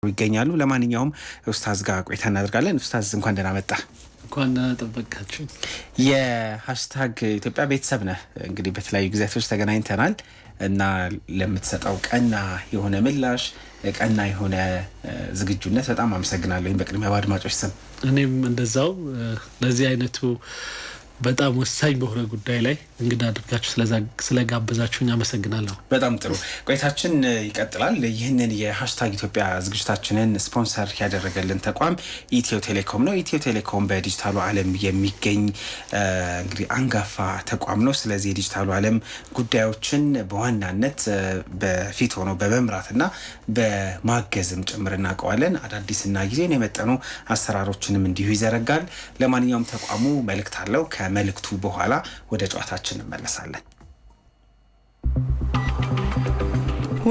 ይገኛሉ። ለማንኛውም ኡስታዝ ጋር ቆይታ እናደርጋለን። ኡስታዝ እንኳን ደህና መጣ። እንኳን ደህና ጠበቃችሁ። የሃሽታግ ኢትዮጵያ ቤተሰብ ነህ። እንግዲህ በተለያዩ ጊዜያቶች ተገናኝተናል እና ለምትሰጠው ቀና የሆነ ምላሽ፣ ቀና የሆነ ዝግጁነት በጣም አመሰግናለሁ በቅድሚያ በአድማጮች ስም። እኔም እንደዛው ለዚህ አይነቱ በጣም ወሳኝ በሆነ ጉዳይ ላይ እንግዳ አድርጋችሁ ስለጋበዛችሁኝ አመሰግናለሁ። በጣም ጥሩ ቆይታችን ይቀጥላል። ይህንን የሃሽታግ ኢትዮጵያ ዝግጅታችንን ስፖንሰር ያደረገልን ተቋም ኢትዮ ቴሌኮም ነው። ኢትዮ ቴሌኮም በዲጂታሉ ዓለም የሚገኝ እንግዲህ አንጋፋ ተቋም ነው። ስለዚህ የዲጂታሉ ዓለም ጉዳዮችን በዋናነት በፊት ሆኖ በመምራትና በማገዝም ጭምር እናውቀዋለን። አዳዲስና ጊዜን የመጠኑ አሰራሮችንም እንዲሁ ይዘረጋል። ለማንኛውም ተቋሙ መልእክት አለው። ከመልእክቱ በኋላ ወደ ጨዋታችን እንመለሳለን።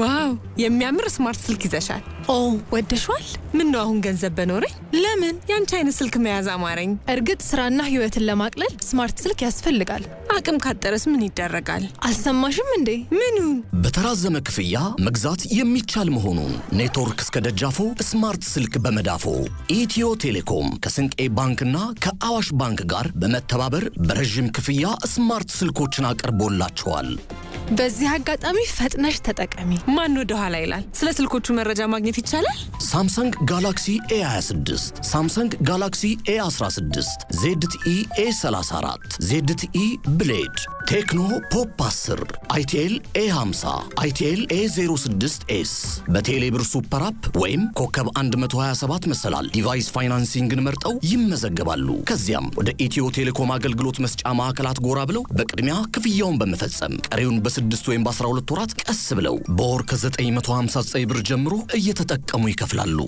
ዋው የሚያምር ስማርት ስልክ ይዘሻል። ኦ ወደሽዋል? ምን ነው አሁን ገንዘብ በኖረኝ ለምን ያንቺ አይነት ስልክ መያዝ አማረኝ። እርግጥ ስራና ህይወትን ለማቅለል ስማርት ስልክ ያስፈልጋል። አቅም ካጠረስ ምን ይደረጋል? አልሰማሽም እንዴ? ምኑን? በተራዘመ ክፍያ መግዛት የሚቻል መሆኑን። ኔትወርክ እስከ ደጃፎ፣ ስማርት ስልክ በመዳፎ። ኢትዮ ቴሌኮም ከስንቄ ባንክና ከአዋሽ ባንክ ጋር በመተባበር በረዥም ክፍያ ስማርት ስልኮችን አቅርቦላቸዋል። በዚህ አጋጣሚ ፈጥነሽ ተጠቀሚ። ማን ወደ ኋላ ይላል? ስለ ስልኮቹ መረጃ ማግኘት ይቻላል? ሳምሰንግ ጋላክሲ ኤ26፣ ሳምሰንግ ጋላክሲ ኤ16፣ ZTE ኤ34፣ ZTE ብሌድ፣ ቴክኖ ፖፕ 10፣ አይቲኤል ኤ50፣ አይቲኤል ኤ06ኤስ በቴሌብር ሱፐር አፕ ወይም ኮከብ 127 መሰላል ዲቫይስ ፋይናንሲንግን መርጠው ይመዘገባሉ። ከዚያም ወደ ኢትዮ ቴሌኮም አገልግሎት መስጫ ማዕከላት ጎራ ብለው በቅድሚያ ክፍያውን በመፈጸም ቀሪውን በ6 ወይም በ12 ወራት ቀስ ብለው በወር ከ959 ብር ጀምሮ እየተጠቀሙ ይከፍላሉ።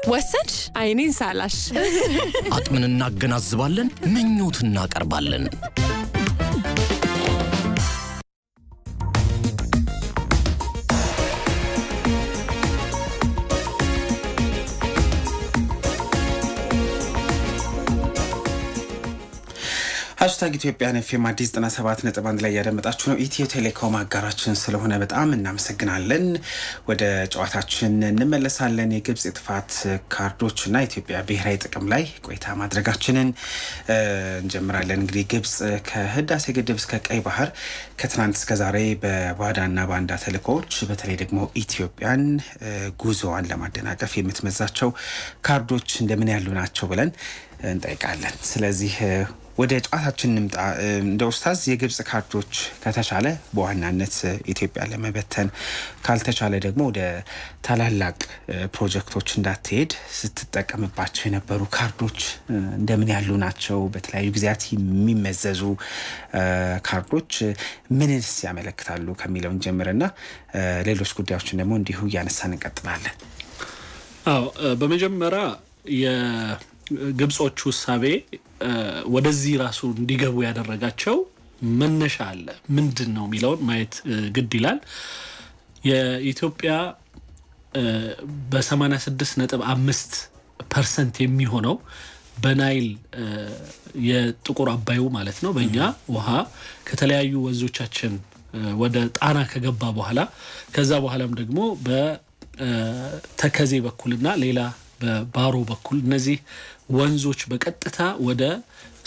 ወሰንሽ? አይኔን ሳላሽ። አቅምን እናገናዝባለን፣ ምኞት እናቀርባለን። ሃሽታግ ኢትዮጵያን ኤፍኤም አዲስ 97.1 ላይ ያደመጣችሁ ነው። ኢትዮ ቴሌኮም አጋራችን ስለሆነ በጣም እናመሰግናለን። ወደ ጨዋታችን እንመለሳለን። የግብጽ የጥፋት ካርዶችና ኢትዮጵያ ብሔራዊ ጥቅም ላይ ቆይታ ማድረጋችንን እንጀምራለን። እንግዲህ ግብጽ ከህዳሴ ግድብ እስከ ቀይ ባህር ከትናንት እስከ ዛሬ በባዳና ባንዳ ተልእኮዎች በተለይ ደግሞ ኢትዮጵያን ጉዞዋን ለማደናቀፍ የምትመዛቸው ካርዶች እንደምን ያሉ ናቸው ብለን እንጠይቃለን። ስለዚህ ወደ ጨዋታችን እንምጣ። እንደ ኡስታዝ የግብጽ ካርዶች ከተቻለ በዋናነት ኢትዮጵያ ለመበተን ካልተቻለ ደግሞ ወደ ታላላቅ ፕሮጀክቶች እንዳትሄድ ስትጠቀምባቸው የነበሩ ካርዶች እንደምን ያሉ ናቸው? በተለያዩ ጊዜያት የሚመዘዙ ካርዶች ምንስ ያመለክታሉ ከሚለውን ጀምርና ሌሎች ጉዳዮችን ደግሞ እንዲሁ እያነሳን እንቀጥላለን። በመጀመሪያ የግብጾቹ ውሳቤ ወደዚህ ራሱ እንዲገቡ ያደረጋቸው መነሻ አለ። ምንድን ነው የሚለውን ማየት ግድ ይላል። የኢትዮጵያ በ86.5% የሚሆነው በናይል የጥቁር አባዩ ማለት ነው በእኛ ውሃ ከተለያዩ ወንዞቻችን ወደ ጣና ከገባ በኋላ ከዛ በኋላም ደግሞ በተከዜ በኩልና ሌላ በባሮ በኩል እነዚህ ወንዞች በቀጥታ ወደ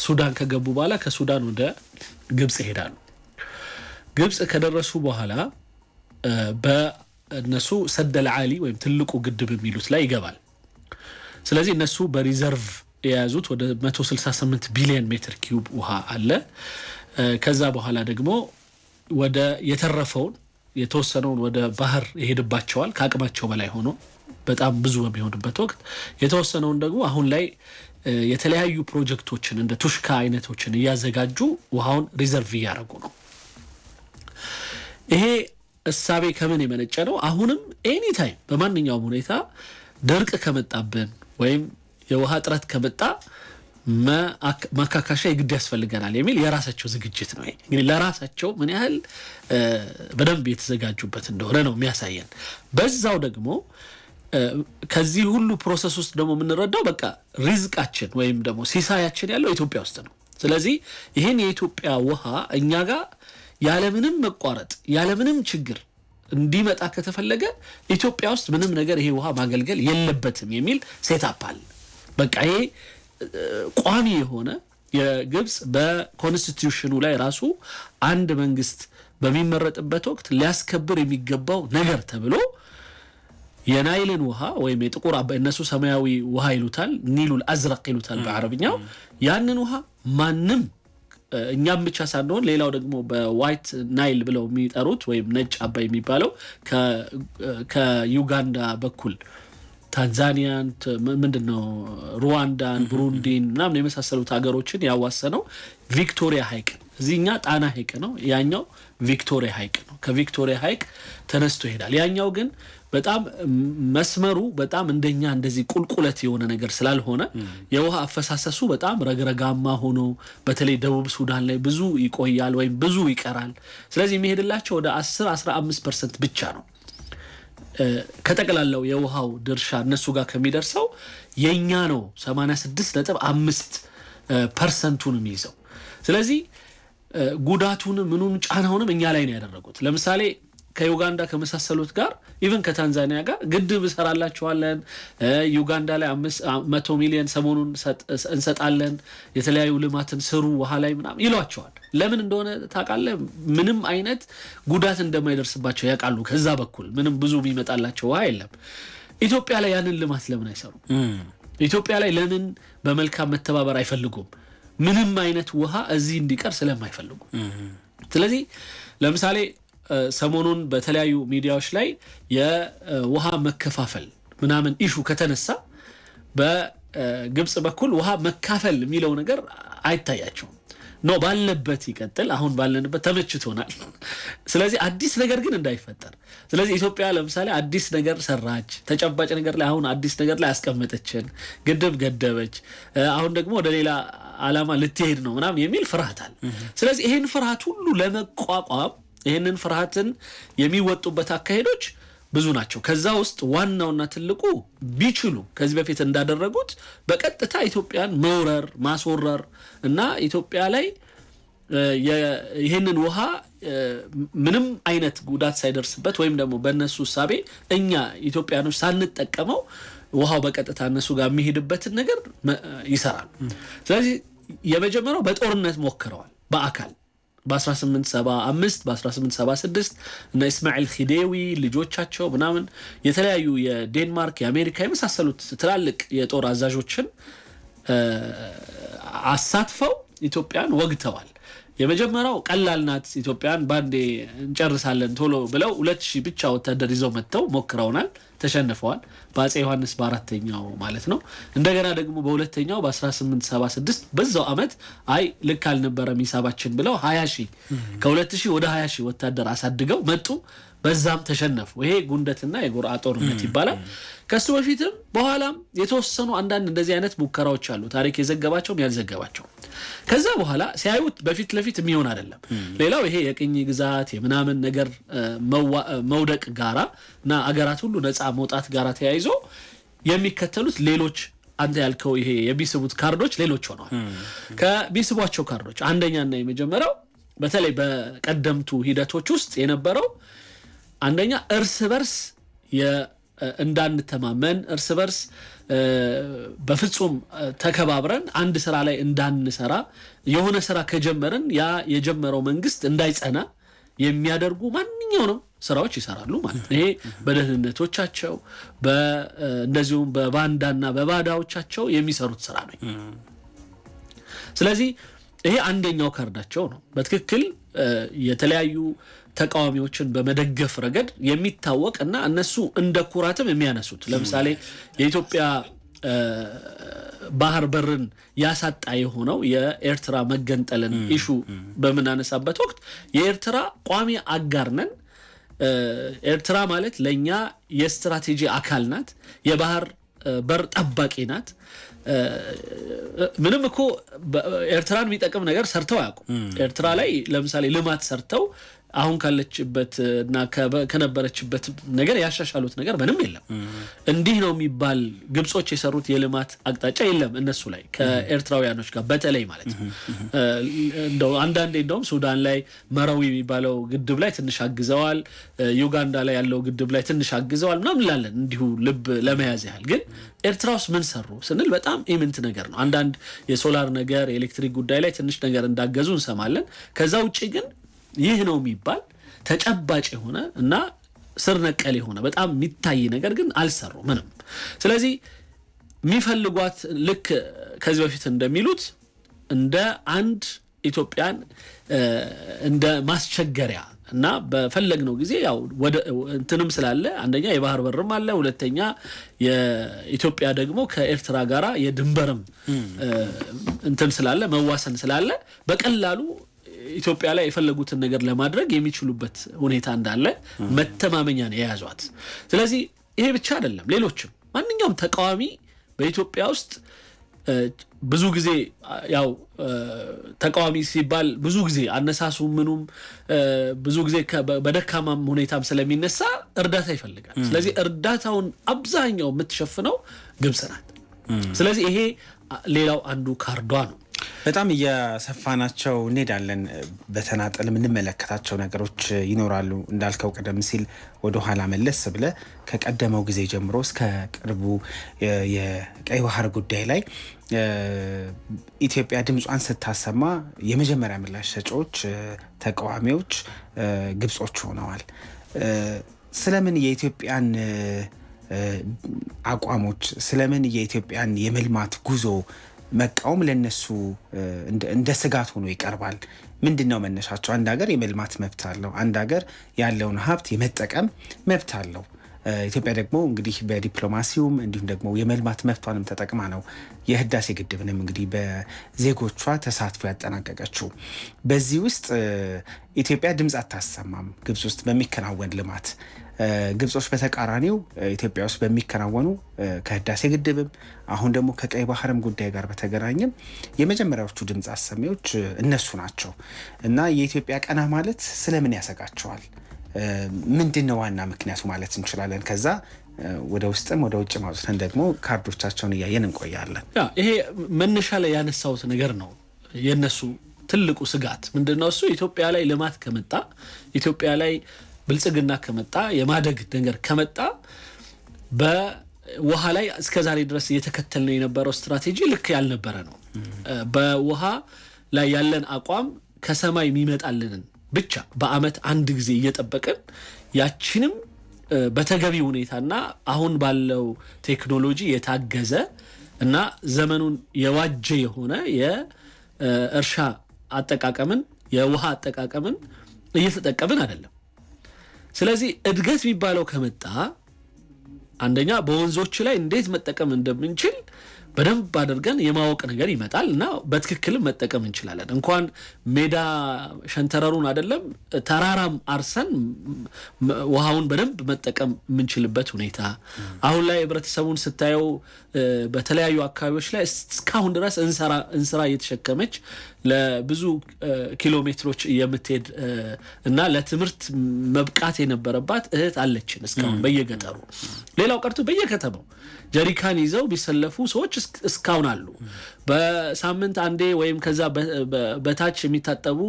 ሱዳን ከገቡ በኋላ ከሱዳን ወደ ግብጽ ይሄዳሉ። ግብጽ ከደረሱ በኋላ በእነሱ ሰደል ዓሊ ወይም ትልቁ ግድብ የሚሉት ላይ ይገባል። ስለዚህ እነሱ በሪዘርቭ የያዙት ወደ 168 ቢሊዮን ሜትር ኪዩብ ውሃ አለ። ከዛ በኋላ ደግሞ ወደ የተረፈውን የተወሰነውን ወደ ባህር ይሄድባቸዋል ከአቅማቸው በላይ ሆኖ በጣም ብዙ በሚሆንበት ወቅት የተወሰነውን ደግሞ አሁን ላይ የተለያዩ ፕሮጀክቶችን እንደ ቱሽካ አይነቶችን እያዘጋጁ ውሃውን ሪዘርቭ እያደረጉ ነው። ይሄ እሳቤ ከምን የመነጨ ነው? አሁንም ኤኒ ታይም በማንኛውም ሁኔታ ድርቅ ከመጣብን ወይም የውሃ እጥረት ከመጣ ማካካሻ የግድ ያስፈልገናል የሚል የራሳቸው ዝግጅት ነው። እንግዲህ ለራሳቸው ምን ያህል በደንብ የተዘጋጁበት እንደሆነ ነው የሚያሳየን። በዛው ደግሞ ከዚህ ሁሉ ፕሮሰስ ውስጥ ደግሞ የምንረዳው በቃ ሪዝቃችን ወይም ደግሞ ሲሳያችን ያለው ኢትዮጵያ ውስጥ ነው። ስለዚህ ይህን የኢትዮጵያ ውሃ እኛ ጋር ያለምንም መቋረጥ ያለምንም ችግር እንዲመጣ ከተፈለገ ኢትዮጵያ ውስጥ ምንም ነገር ይሄ ውሃ ማገልገል የለበትም የሚል ሴታፕ አለ። በቃ ይሄ ቋሚ የሆነ የግብጽ በኮንስቲቲዩሽኑ ላይ ራሱ አንድ መንግስት በሚመረጥበት ወቅት ሊያስከብር የሚገባው ነገር ተብሎ የናይልን ውሃ ወይም የጥቁር አባይ እነሱ ሰማያዊ ውሃ ይሉታል፣ ኒሉል አዝረቅ ይሉታል በአረብኛው። ያንን ውሃ ማንም እኛም ብቻ ሳንሆን ሌላው ደግሞ በዋይት ናይል ብለው የሚጠሩት ወይም ነጭ አባይ የሚባለው ከዩጋንዳ በኩል ታንዛኒያን ምንድነው ሩዋንዳን ብሩንዲን ምናምን የመሳሰሉት ሀገሮችን ያዋሰነው ቪክቶሪያ ሐይቅ እዚህኛ ጣና ሐይቅ ነው፣ ያኛው ቪክቶሪያ ሐይቅ ነው። ከቪክቶሪያ ሐይቅ ተነስቶ ይሄዳል። ያኛው ግን በጣም መስመሩ በጣም እንደኛ እንደዚህ ቁልቁለት የሆነ ነገር ስላልሆነ የውሃ አፈሳሰሱ በጣም ረግረጋማ ሆኖ በተለይ ደቡብ ሱዳን ላይ ብዙ ይቆያል ወይም ብዙ ይቀራል። ስለዚህ የሚሄድላቸው ወደ 10-15% ብቻ ነው ከጠቅላላው የውሃው ድርሻ እነሱ ጋር ከሚደርሰው የኛ ነው 86.5% የሚይዘው። ስለዚህ ጉዳቱን ምኑን ጫናውንም እኛ ላይ ነው ያደረጉት። ለምሳሌ ከዩጋንዳ ከመሳሰሉት ጋር ኢቭን ከታንዛኒያ ጋር ግድብ ሰራላቸዋለን፣ ዩጋንዳ ላይ 100 ሚሊዮን ሰሞኑን እንሰጣለን፣ የተለያዩ ልማትን ስሩ ውሃ ላይ ምናምን ይሏቸዋል። ለምን እንደሆነ ታውቃለህ? ምንም አይነት ጉዳት እንደማይደርስባቸው ያውቃሉ። ከዛ በኩል ምንም ብዙ የሚመጣላቸው ውሃ የለም። ኢትዮጵያ ላይ ያንን ልማት ለምን አይሰሩም? ኢትዮጵያ ላይ ለምን በመልካም መተባበር አይፈልጉም? ምንም አይነት ውሃ እዚህ እንዲቀር ስለማይፈልጉ። ስለዚህ ለምሳሌ ሰሞኑን በተለያዩ ሚዲያዎች ላይ የውሃ መከፋፈል ምናምን ኢሹ ከተነሳ በግብጽ በኩል ውሃ መካፈል የሚለው ነገር አይታያቸውም። ነው ባለበት ይቀጥል፣ አሁን ባለንበት ተመችቶናል። ስለዚህ አዲስ ነገር ግን እንዳይፈጠር። ስለዚህ ኢትዮጵያ ለምሳሌ አዲስ ነገር ሰራች፣ ተጨባጭ ነገር ላይ አሁን አዲስ ነገር ላይ አስቀመጠችን፣ ግድብ ገደበች፣ አሁን ደግሞ ወደ ሌላ ዓላማ ልትሄድ ነው ምናምን የሚል ፍርሃት አለ። ስለዚህ ይሄን ፍርሃት ሁሉ ለመቋቋም ይሄንን ፍርሃትን የሚወጡበት አካሄዶች ብዙ ናቸው። ከዛ ውስጥ ዋናውና ትልቁ ቢችሉ ከዚህ በፊት እንዳደረጉት በቀጥታ ኢትዮጵያን መውረር፣ ማስወረር እና ኢትዮጵያ ላይ ይሄንን ውሃ ምንም አይነት ጉዳት ሳይደርስበት ወይም ደግሞ በእነሱ እሳቤ እኛ ኢትዮጵያኖች ሳንጠቀመው ውሃው በቀጥታ እነሱ ጋር የሚሄድበትን ነገር ይሰራሉ። ስለዚህ የመጀመሪያው በጦርነት ሞክረዋል በአካል በ1875 በ1876 እና ኢስማኤል ኺዴዊ ልጆቻቸው ምናምን የተለያዩ የዴንማርክ የአሜሪካ የመሳሰሉት ትላልቅ የጦር አዛዦችን አሳትፈው ኢትዮጵያን ወግተዋል። የመጀመሪያው ቀላል ናት፣ ኢትዮጵያን ባንዴ እንጨርሳለን ቶሎ ብለው 2000 ብቻ ወታደር ይዘው መጥተው ሞክረውናል፣ ተሸንፈዋል። በአፄ ዮሐንስ በአራተኛው ማለት ነው። እንደገና ደግሞ በሁለተኛው በ1876 በዛው አመት አይ ልክ አልነበረም ሂሳባችን ብለው 20,000 ከ2000 ወደ 20,000 ወታደር አሳድገው መጡ። በዛም ተሸነፉ። ይሄ ጉንደትና የጎርዓ ጦርነት ይባላል። ከሱ በፊትም በኋላም የተወሰኑ አንዳንድ እንደዚህ አይነት ሙከራዎች አሉ፣ ታሪክ የዘገባቸውም ያልዘገባቸው። ከዛ በኋላ ሲያዩት በፊት ለፊት የሚሆን አይደለም። ሌላው ይሄ የቅኝ ግዛት የምናምን ነገር መውደቅ ጋራ እና አገራት ሁሉ ነፃ መውጣት ጋራ ተያይዞ የሚከተሉት ሌሎች አንተ ያልከው ይሄ የቢስቡት ካርዶች ሌሎች ሆነዋል። ከቢስቧቸው ካርዶች አንደኛና የመጀመሪያው በተለይ በቀደምቱ ሂደቶች ውስጥ የነበረው አንደኛ እርስ በርስ እንዳንተማመን፣ እርስ በርስ በፍጹም ተከባብረን አንድ ስራ ላይ እንዳንሰራ፣ የሆነ ስራ ከጀመርን ያ የጀመረው መንግስት እንዳይጸና የሚያደርጉ ማንኛውንም ስራዎች ይሰራሉ ማለት ነው። ይሄ በደህንነቶቻቸው እንደዚሁም በባንዳና በባዳዎቻቸው የሚሰሩት ስራ ነው። ስለዚህ ይሄ አንደኛው ካርዳቸው ነው። በትክክል የተለያዩ ተቃዋሚዎችን በመደገፍ ረገድ የሚታወቅ እና እነሱ እንደ ኩራትም የሚያነሱት ለምሳሌ የኢትዮጵያ ባህር በርን ያሳጣ የሆነው የኤርትራ መገንጠልን ኢሹ በምናነሳበት ወቅት የኤርትራ ቋሚ አጋር ነን፣ ኤርትራ ማለት ለኛ የስትራቴጂ አካል ናት፣ የባህር በር ጠባቂ ናት። ምንም እኮ ኤርትራን የሚጠቅም ነገር ሰርተው አያውቁም። ኤርትራ ላይ ለምሳሌ ልማት ሰርተው አሁን ካለችበት እና ከነበረችበት ነገር ያሻሻሉት ነገር ምንም የለም። እንዲህ ነው የሚባል ግብጾች የሰሩት የልማት አቅጣጫ የለም እነሱ ላይ ከኤርትራውያኖች ጋር በተለይ ማለት ነው። እንደው አንዳንዴ እንደውም ሱዳን ላይ መራዊ የሚባለው ግድብ ላይ ትንሽ አግዘዋል፣ ዩጋንዳ ላይ ያለው ግድብ ላይ ትንሽ አግዘዋል ምናምን እንላለን እንዲሁ ልብ ለመያዝ ያህል። ግን ኤርትራ ውስጥ ምን ሰሩ ስንል በጣም ኢምንት ነገር ነው። አንዳንድ የሶላር ነገር የኤሌክትሪክ ጉዳይ ላይ ትንሽ ነገር እንዳገዙ እንሰማለን። ከዛ ውጪ ግን ይህ ነው የሚባል ተጨባጭ የሆነ እና ስር ነቀል የሆነ በጣም የሚታይ ነገር ግን አልሰሩ ምንም። ስለዚህ የሚፈልጓት ልክ ከዚህ በፊት እንደሚሉት እንደ አንድ ኢትዮጵያን እንደ ማስቸገሪያ እና በፈለግነው ጊዜ ያው ወደ እንትንም ስላለ አንደኛ የባህር በርም አለ፣ ሁለተኛ የኢትዮጵያ ደግሞ ከኤርትራ ጋራ የድንበርም እንትን ስላለ መዋሰን ስላለ በቀላሉ ኢትዮጵያ ላይ የፈለጉትን ነገር ለማድረግ የሚችሉበት ሁኔታ እንዳለ መተማመኛ ነው የያዟት። ስለዚህ ይሄ ብቻ አይደለም፣ ሌሎችም ማንኛውም ተቃዋሚ በኢትዮጵያ ውስጥ ብዙ ጊዜ ያው ተቃዋሚ ሲባል ብዙ ጊዜ አነሳሱ ምኑም ብዙ ጊዜ በደካማም ሁኔታም ስለሚነሳ እርዳታ ይፈልጋል። ስለዚህ እርዳታውን አብዛኛው የምትሸፍነው ግብጽ ናት። ስለዚህ ይሄ ሌላው አንዱ ካርዷ ነው። በጣም እያሰፋናቸው እንሄዳለን። በተናጠል የምንመለከታቸው ነገሮች ይኖራሉ። እንዳልከው ቀደም ሲል ወደ ኋላ መለስ ብለ ከቀደመው ጊዜ ጀምሮ እስከ ቅርቡ የቀይ ባህር ጉዳይ ላይ ኢትዮጵያ ድምጿን ስታሰማ የመጀመሪያ ምላሽ ሰጪዎች ተቃዋሚዎች ግብጾች ሆነዋል። ስለምን የኢትዮጵያን አቋሞች ስለምን የኢትዮጵያን የመልማት ጉዞ መቃወም ለነሱ እንደ ስጋት ሆኖ ይቀርባል? ምንድነው መነሻቸው? አንድ ሀገር የመልማት መብት አለው። አንድ ሀገር ያለውን ሀብት የመጠቀም መብት አለው። ኢትዮጵያ ደግሞ እንግዲህ በዲፕሎማሲውም እንዲሁም ደግሞ የመልማት መብቷንም ተጠቅማ ነው የህዳሴ ግድብንም እንግዲህ በዜጎቿ ተሳትፎ ያጠናቀቀችው። በዚህ ውስጥ ኢትዮጵያ ድምፅ አታሰማም ግብጽ ውስጥ በሚከናወን ልማት። ግብጾች በተቃራኒው ኢትዮጵያ ውስጥ በሚከናወኑ ከህዳሴ ግድብም አሁን ደግሞ ከቀይ ባህርም ጉዳይ ጋር በተገናኘም የመጀመሪያዎቹ ድምፅ አሰሚዎች እነሱ ናቸው እና የኢትዮጵያ ቀና ማለት ስለምን ያሰጋቸዋል? ምንድነው ዋና ምክንያቱ ማለት እንችላለን? ከዛ ወደ ውስጥም ወደ ውጭ ማውጣትን ደግሞ ካርዶቻቸውን እያየን እንቆያለን። ይሄ መነሻ ላይ ያነሳውት ነገር ነው። የነሱ ትልቁ ስጋት ምንድነው? እሱ ኢትዮጵያ ላይ ልማት ከመጣ ኢትዮጵያ ላይ ብልጽግና ከመጣ የማደግ ነገር ከመጣ በውሃ ላይ እስከዛሬ ድረስ እየተከተልነው የነበረው ስትራቴጂ ልክ ያልነበረ ነው። በውሃ ላይ ያለን አቋም ከሰማይ የሚመጣልንን ብቻ በአመት አንድ ጊዜ እየጠበቅን ያችንም በተገቢ ሁኔታና አሁን ባለው ቴክኖሎጂ የታገዘ እና ዘመኑን የዋጀ የሆነ የእርሻ አጠቃቀምን የውሃ አጠቃቀምን እየተጠቀምን አይደለም። ስለዚህ እድገት የሚባለው ከመጣ አንደኛ በወንዞች ላይ እንዴት መጠቀም እንደምንችል በደንብ አድርገን የማወቅ ነገር ይመጣል እና በትክክልም መጠቀም እንችላለን። እንኳን ሜዳ ሸንተረሩን አይደለም ተራራም አርሰን ውሃውን በደንብ መጠቀም የምንችልበት ሁኔታ አሁን ላይ ህብረተሰቡን ስታየው በተለያዩ አካባቢዎች ላይ እስካሁን ድረስ እንስራ እየተሸከመች ለብዙ ኪሎ ሜትሮች የምትሄድ እና ለትምህርት መብቃት የነበረባት እህት አለችን እስካሁን በየገጠሩ። ሌላው ቀርቶ በየከተማው ጀሪካን ይዘው ቢሰለፉ ሰዎች እስካሁን አሉ። በሳምንት አንዴ ወይም ከዛ በታች የሚታጠቡ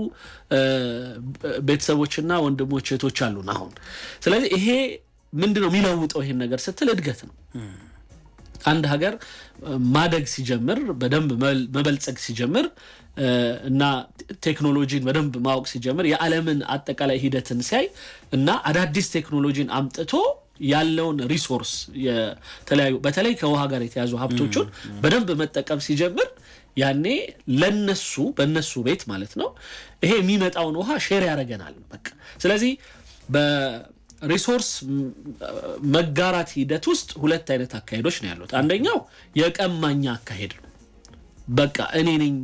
ቤተሰቦችና ወንድሞች እህቶች አሉን አሁን። ስለዚህ ይሄ ምንድነው የሚለውጠው ይሄን ነገር ስትል እድገት ነው። አንድ ሀገር ማደግ ሲጀምር በደንብ መበልጸግ ሲጀምር እና ቴክኖሎጂን በደንብ ማወቅ ሲጀምር የዓለምን አጠቃላይ ሂደትን ሲያይ እና አዳዲስ ቴክኖሎጂን አምጥቶ ያለውን ሪሶርስ የተለያዩ በተለይ ከውሃ ጋር የተያዙ ሀብቶችን በደንብ መጠቀም ሲጀምር ያኔ ለነሱ በነሱ ቤት ማለት ነው ይሄ የሚመጣውን ውሃ ሼር ያደርገናል በቃ። ስለዚህ በሪሶርስ መጋራት ሂደት ውስጥ ሁለት አይነት አካሄዶች ነው ያሉት። አንደኛው የቀማኛ አካሄድ ነው። በቃ እኔ ነኝ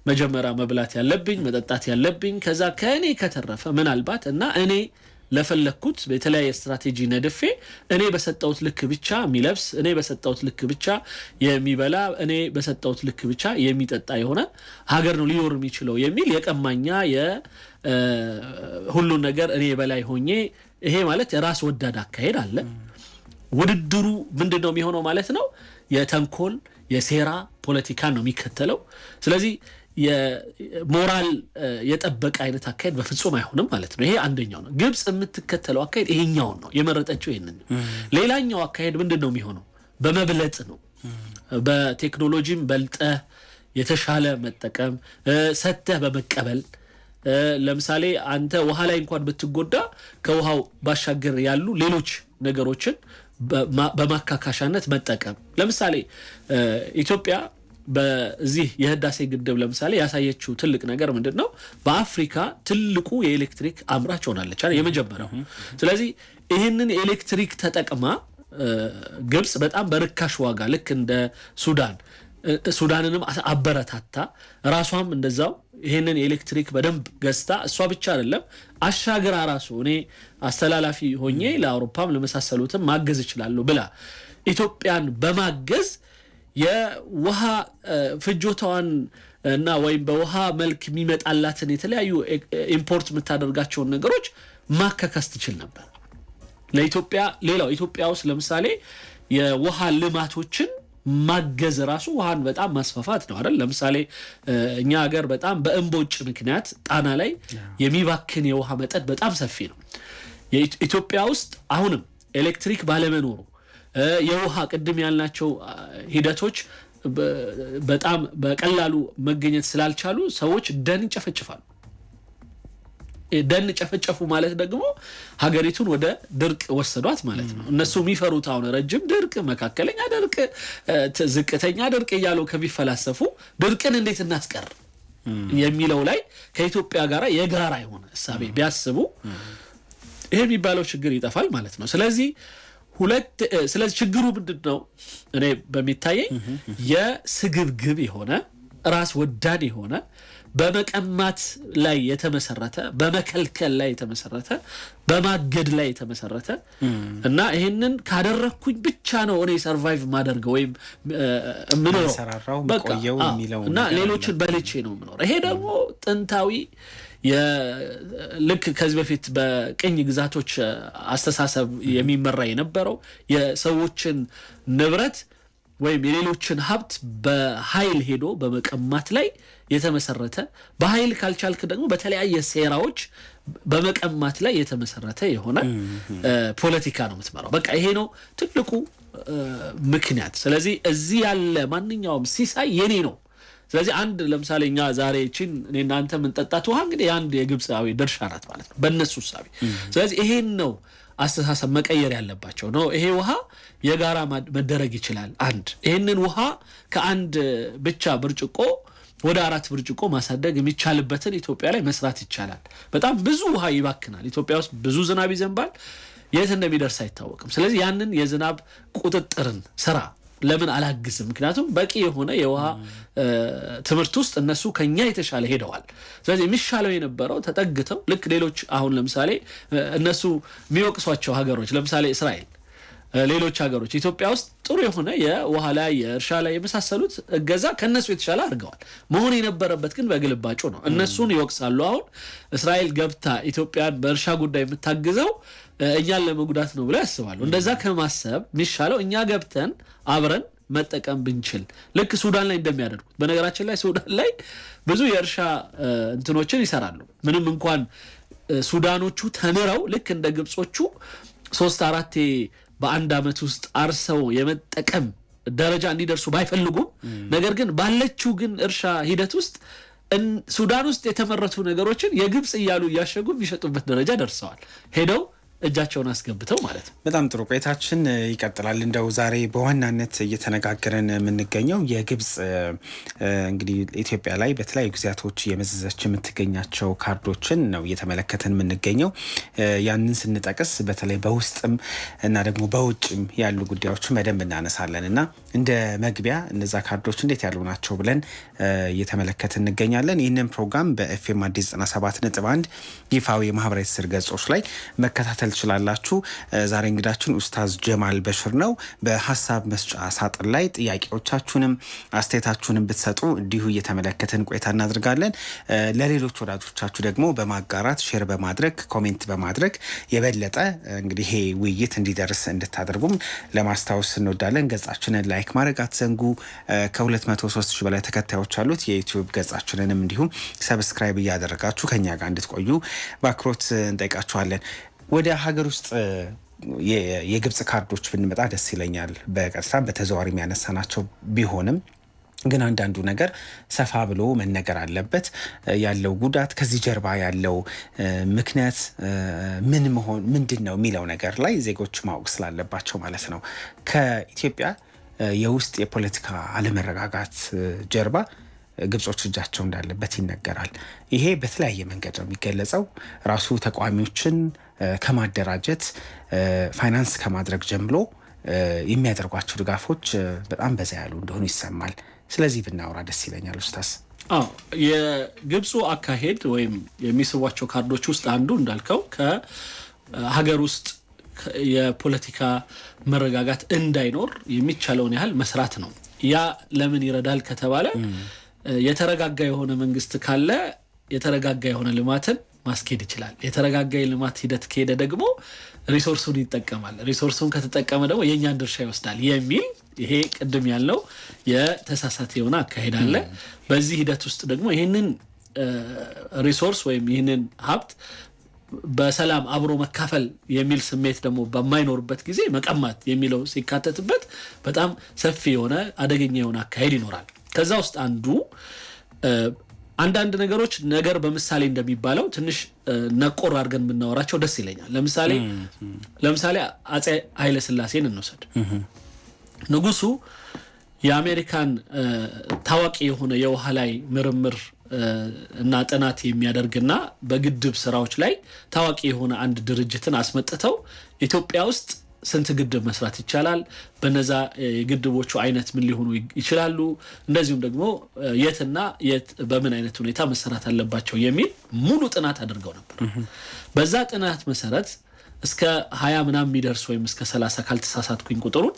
መጀመሪያ መብላት ያለብኝ መጠጣት ያለብኝ፣ ከዛ ከእኔ ከተረፈ ምናልባት እና እኔ ለፈለኩት በተለያየ ስትራቴጂ ነድፌ እኔ በሰጠውት ልክ ብቻ የሚለብስ እኔ በሰጠውት ልክ ብቻ የሚበላ እኔ በሰጠውት ልክ ብቻ የሚጠጣ የሆነ ሀገር ነው ሊኖር የሚችለው የሚል የቀማኛ ሁሉን ነገር እኔ በላይ ሆኜ ይሄ ማለት የራስ ወዳድ አካሄድ አለ። ውድድሩ ምንድነው የሚሆነው ማለት ነው? የተንኮል የሴራ ፖለቲካ ነው የሚከተለው። ስለዚህ የሞራል የጠበቀ አይነት አካሄድ በፍጹም አይሆንም ማለት ነው። ይሄ አንደኛው ነው። ግብጽ የምትከተለው አካሄድ ይሄኛው ነው የመረጠችው ይሄንን ነው። ሌላኛው አካሄድ ምንድነው የሚሆነው? በመብለጥ ነው። በቴክኖሎጂም በልጠህ የተሻለ መጠቀም ሰተህ በመቀበል ለምሳሌ አንተ ውሃ ላይ እንኳን ብትጎዳ ከውሃው ባሻገር ያሉ ሌሎች ነገሮችን በማካካሻነት መጠቀም። ለምሳሌ ኢትዮጵያ በዚህ የህዳሴ ግድብ ለምሳሌ ያሳየችው ትልቅ ነገር ምንድነው? በአፍሪካ ትልቁ የኤሌክትሪክ አምራች ሆናለች አይደል? የመጀመሪያው። ስለዚህ ይህንን ኤሌክትሪክ ተጠቅማ ግብጽ በጣም በርካሽ ዋጋ ልክ እንደ ሱዳንንም አበረታታ ራሷም እንደዛው ይሄንን ኤሌክትሪክ በደንብ ገዝታ እሷ ብቻ አይደለም አሻግራ ራሱ እኔ አስተላላፊ ሆኜ ለአውሮፓም ለመሳሰሉትም ማገዝ እችላለሁ ብላ ኢትዮጵያን በማገዝ የውሃ ፍጆታዋን እና ወይም በውሃ መልክ የሚመጣላትን የተለያዩ ኢምፖርት የምታደርጋቸውን ነገሮች ማከካስ ትችል ነበር ለኢትዮጵያ። ሌላው ኢትዮጵያ ውስጥ ለምሳሌ የውሃ ልማቶችን ማገዝ ራሱ ውሃን በጣም ማስፋፋት ነው አይደል? ለምሳሌ እኛ ሀገር በጣም በእንቦጭ ምክንያት ጣና ላይ የሚባክን የውሃ መጠን በጣም ሰፊ ነው። ኢትዮጵያ ውስጥ አሁንም ኤሌክትሪክ ባለመኖሩ የውሃ ቅድም ያልናቸው ሂደቶች በጣም በቀላሉ መገኘት ስላልቻሉ ሰዎች ደን ይጨፈጭፋሉ። ደን ጨፈጨፉ ማለት ደግሞ ሀገሪቱን ወደ ድርቅ ወሰዷት ማለት ነው። እነሱ የሚፈሩት አሁን ረጅም ድርቅ፣ መካከለኛ ድርቅ፣ ዝቅተኛ ድርቅ እያሉ ከሚፈላሰፉ ድርቅን እንዴት እናስቀር የሚለው ላይ ከኢትዮጵያ ጋር የጋራ የሆነ እሳቤ ቢያስቡ ይሄ የሚባለው ችግር ይጠፋል ማለት ነው። ስለዚህ ችግሩ ምንድነው? እኔ በሚታየኝ የስግብግብ የሆነ ራስ ወዳድ የሆነ በመቀማት ላይ የተመሰረተ በመከልከል ላይ የተመሰረተ በማገድ ላይ የተመሰረተ እና ይሄንን ካደረኩኝ ብቻ ነው እኔ ሰርቫይቭ ማደርገው ወይም ምንሰራራው መቆየው የሚለው እና ሌሎችን በልቼ ነው ምኖር። ይሄ ደግሞ ጥንታዊ ልክ ከዚህ በፊት በቅኝ ግዛቶች አስተሳሰብ የሚመራ የነበረው የሰዎችን ንብረት ወይም የሌሎችን ሀብት በኃይል ሄዶ በመቀማት ላይ የተመሰረተ በኃይል ካልቻልክ ደግሞ በተለያየ ሴራዎች በመቀማት ላይ የተመሰረተ የሆነ ፖለቲካ ነው የምትመራው። በቃ ይሄ ነው ትልቁ ምክንያት። ስለዚህ እዚህ ያለ ማንኛውም ሲሳይ የኔ ነው። ስለዚህ አንድ ለምሳሌ እኛ ዛሬ እቺን እኔ እናንተ የምንጠጣት ውሃ እንግዲህ አንድ የግብፃዊ ድርሻ ናት ማለት ነው በእነሱ ሳቢ። ስለዚህ ይሄን ነው አስተሳሰብ መቀየር ያለባቸው ነው። ይሄ ውሃ የጋራ መደረግ ይችላል። ይሄንን ውሃ ከአንድ ብቻ ብርጭቆ ወደ 4 ብርጭቆ ማሳደግ የሚቻልበትን ኢትዮጵያ ላይ መስራት ይቻላል። በጣም ብዙ ውሃ ይባክናል። ኢትዮጵያ ውስጥ ብዙ ዝናብ ይዘንባል፣ የት እንደሚደርስ አይታወቅም። ስለዚህ ያንን የዝናብ ቁጥጥርን ስራ ለምን አላግዝም? ምክንያቱም በቂ የሆነ የውሃ ትምህርት ውስጥ እነሱ ከኛ የተሻለ ሄደዋል። ስለዚህ የሚሻለው የነበረው ተጠግተው ልክ ሌሎች አሁን ለምሳሌ እነሱ የሚወቅሷቸው ሀገሮች ለምሳሌ እስራኤል፣ ሌሎች ሀገሮች ኢትዮጵያ ውስጥ ጥሩ የሆነ የውሃ ላይ የእርሻ ላይ የመሳሰሉት እገዛ ከነሱ የተሻለ አድርገዋል። መሆን የነበረበት ግን በግልባጩ ነው። እነሱን ይወቅሳሉ። አሁን እስራኤል ገብታ ኢትዮጵያን በእርሻ ጉዳይ የምታግዘው እኛን ለመጉዳት ነው ብለው ያስባሉ። እንደዛ ከማሰብ የሚሻለው እኛ ገብተን አብረን መጠቀም ብንችል ልክ ሱዳን ላይ እንደሚያደርጉት። በነገራችን ላይ ሱዳን ላይ ብዙ የእርሻ እንትኖችን ይሰራሉ። ምንም እንኳን ሱዳኖቹ ተምረው ልክ እንደ ግብጾቹ 3-4 በአንድ ዓመት ውስጥ አርሰው የመጠቀም ደረጃ እንዲደርሱ ባይፈልጉም ነገር ግን ባለችው ግን እርሻ ሂደት ውስጥ ሱዳን ውስጥ የተመረቱ ነገሮችን የግብጽ እያሉ እያሸጉ የሚሸጡበት ደረጃ ደርሰዋል። ሄደው እጃቸውን አስገብተው ማለት ነው። በጣም ጥሩ ቆይታችን ይቀጥላል። እንደው ዛሬ በዋናነት እየተነጋገረን የምንገኘው የግብጽ እንግዲህ ኢትዮጵያ ላይ በተለያዩ ጊዜያቶች የመዘዘች የምትገኛቸው ካርዶችን ነው እየተመለከተን የምንገኘው። ያንን ስንጠቅስ በተለይ በውስጥም እና ደግሞ በውጭም ያሉ ጉዳዮችን በደንብ እናነሳለን እና እንደ መግቢያ እነዛ ካርዶች እንዴት ያሉ ናቸው ብለን እየተመለከትን እንገኛለን። ይህንን ፕሮግራም በኤፍኤም አዲስ 97.1 ይፋዊ የማህበራዊ ትስስር ገጾች ላይ መከታተል ትችላላችሁ። ዛሬ እንግዳችን ኡስታዝ ጀማል በሽር ነው። በሀሳብ መስጫ ሳጥን ላይ ጥያቄዎቻችሁንም አስተያየታችሁንም ብትሰጡ እንዲሁ እየተመለከትን ቆይታ እናድርጋለን። ለሌሎች ወዳጆቻችሁ ደግሞ በማጋራት ሼር በማድረግ ኮሜንት በማድረግ የበለጠ እንግዲህ ይሄ ውይይት እንዲደርስ እንድታደርጉም ለማስታወስ እንወዳለን። ገጻችንን ላይክ ማድረግ አትዘንጉ። ከ203,000 በላይ ተከታዮች አሉት የዩቲዩብ ገጻችንንም እንዲሁም ሰብስክራይብ እያደረጋችሁ ከኛ ጋር እንድትቆዩ በአክብሮት እንጠይቃችኋለን። ወደ ሀገር ውስጥ የግብጽ ካርዶች ብንመጣ ደስ ይለኛል። በቀጥታ በተዘዋዋሪ የሚያነሳናቸው ቢሆንም ግን አንዳንዱ ነገር ሰፋ ብሎ መነገር አለበት። ያለው ጉዳት ከዚህ ጀርባ ያለው ምክንያት ምንድን ነው የሚለው ነገር ላይ ዜጎች ማወቅ ስላለባቸው ማለት ነው። ከኢትዮጵያ የውስጥ የፖለቲካ አለመረጋጋት ጀርባ ግብጾች እጃቸው እንዳለበት ይነገራል። ይሄ በተለያየ መንገድ ነው የሚገለጸው። ራሱ ተቃዋሚዎችን ከማደራጀት ፋይናንስ ከማድረግ ጀምሮ የሚያደርጓቸው ድጋፎች በጣም በዛ ያሉ እንደሆኑ ይሰማል። ስለዚህ ብናወራ ደስ ይለኛል ኡስታዝ። የግብፁ አካሄድ ወይም የሚስቧቸው ካርዶች ውስጥ አንዱ እንዳልከው ከሀገር ውስጥ የፖለቲካ መረጋጋት እንዳይኖር የሚቻለውን ያህል መስራት ነው። ያ ለምን ይረዳል ከተባለ የተረጋጋ የሆነ መንግስት ካለ የተረጋጋ የሆነ ልማትን ማስኬድ ይችላል። የተረጋጋ የልማት ሂደት ከሄደ ደግሞ ሪሶርሱን ይጠቀማል። ሪሶርሱን ከተጠቀመ ደግሞ የእኛን ድርሻ ይወስዳል የሚል ይሄ ቅድም ያልነው የተሳሳተ የሆነ አካሄድ አለ። በዚህ ሂደት ውስጥ ደግሞ ይህንን ሪሶርስ ወይም ይህንን ሀብት በሰላም አብሮ መካፈል የሚል ስሜት ደግሞ በማይኖርበት ጊዜ መቀማት የሚለው ሲካተትበት በጣም ሰፊ የሆነ አደገኛ የሆነ አካሄድ ይኖራል። ከዛ ውስጥ አንዱ አንዳንድ ነገሮች ነገር በምሳሌ እንደሚባለው ትንሽ ነቆር አድርገን ብናወራቸው ደስ ይለኛል። ለምሳሌ አፄ ኃይለ ሥላሴን እንውሰድ። ንጉሱ የአሜሪካን ታዋቂ የሆነ የውሃ ላይ ምርምር እና ጥናት የሚያደርግና በግድብ ስራዎች ላይ ታዋቂ የሆነ አንድ ድርጅትን አስመጥተው ኢትዮጵያ ውስጥ ስንት ግድብ መስራት ይቻላል፣ በነዛ የግድቦቹ አይነት ምን ሊሆኑ ይችላሉ፣ እንደዚሁም ደግሞ የትና የት በምን አይነት ሁኔታ መሰራት አለባቸው የሚል ሙሉ ጥናት አድርገው ነበር። በዛ ጥናት መሰረት እስከ 20 ምናምን የሚደርስ ወይም እስከ 30 ካልተሳሳትኩኝ ቁጥሩን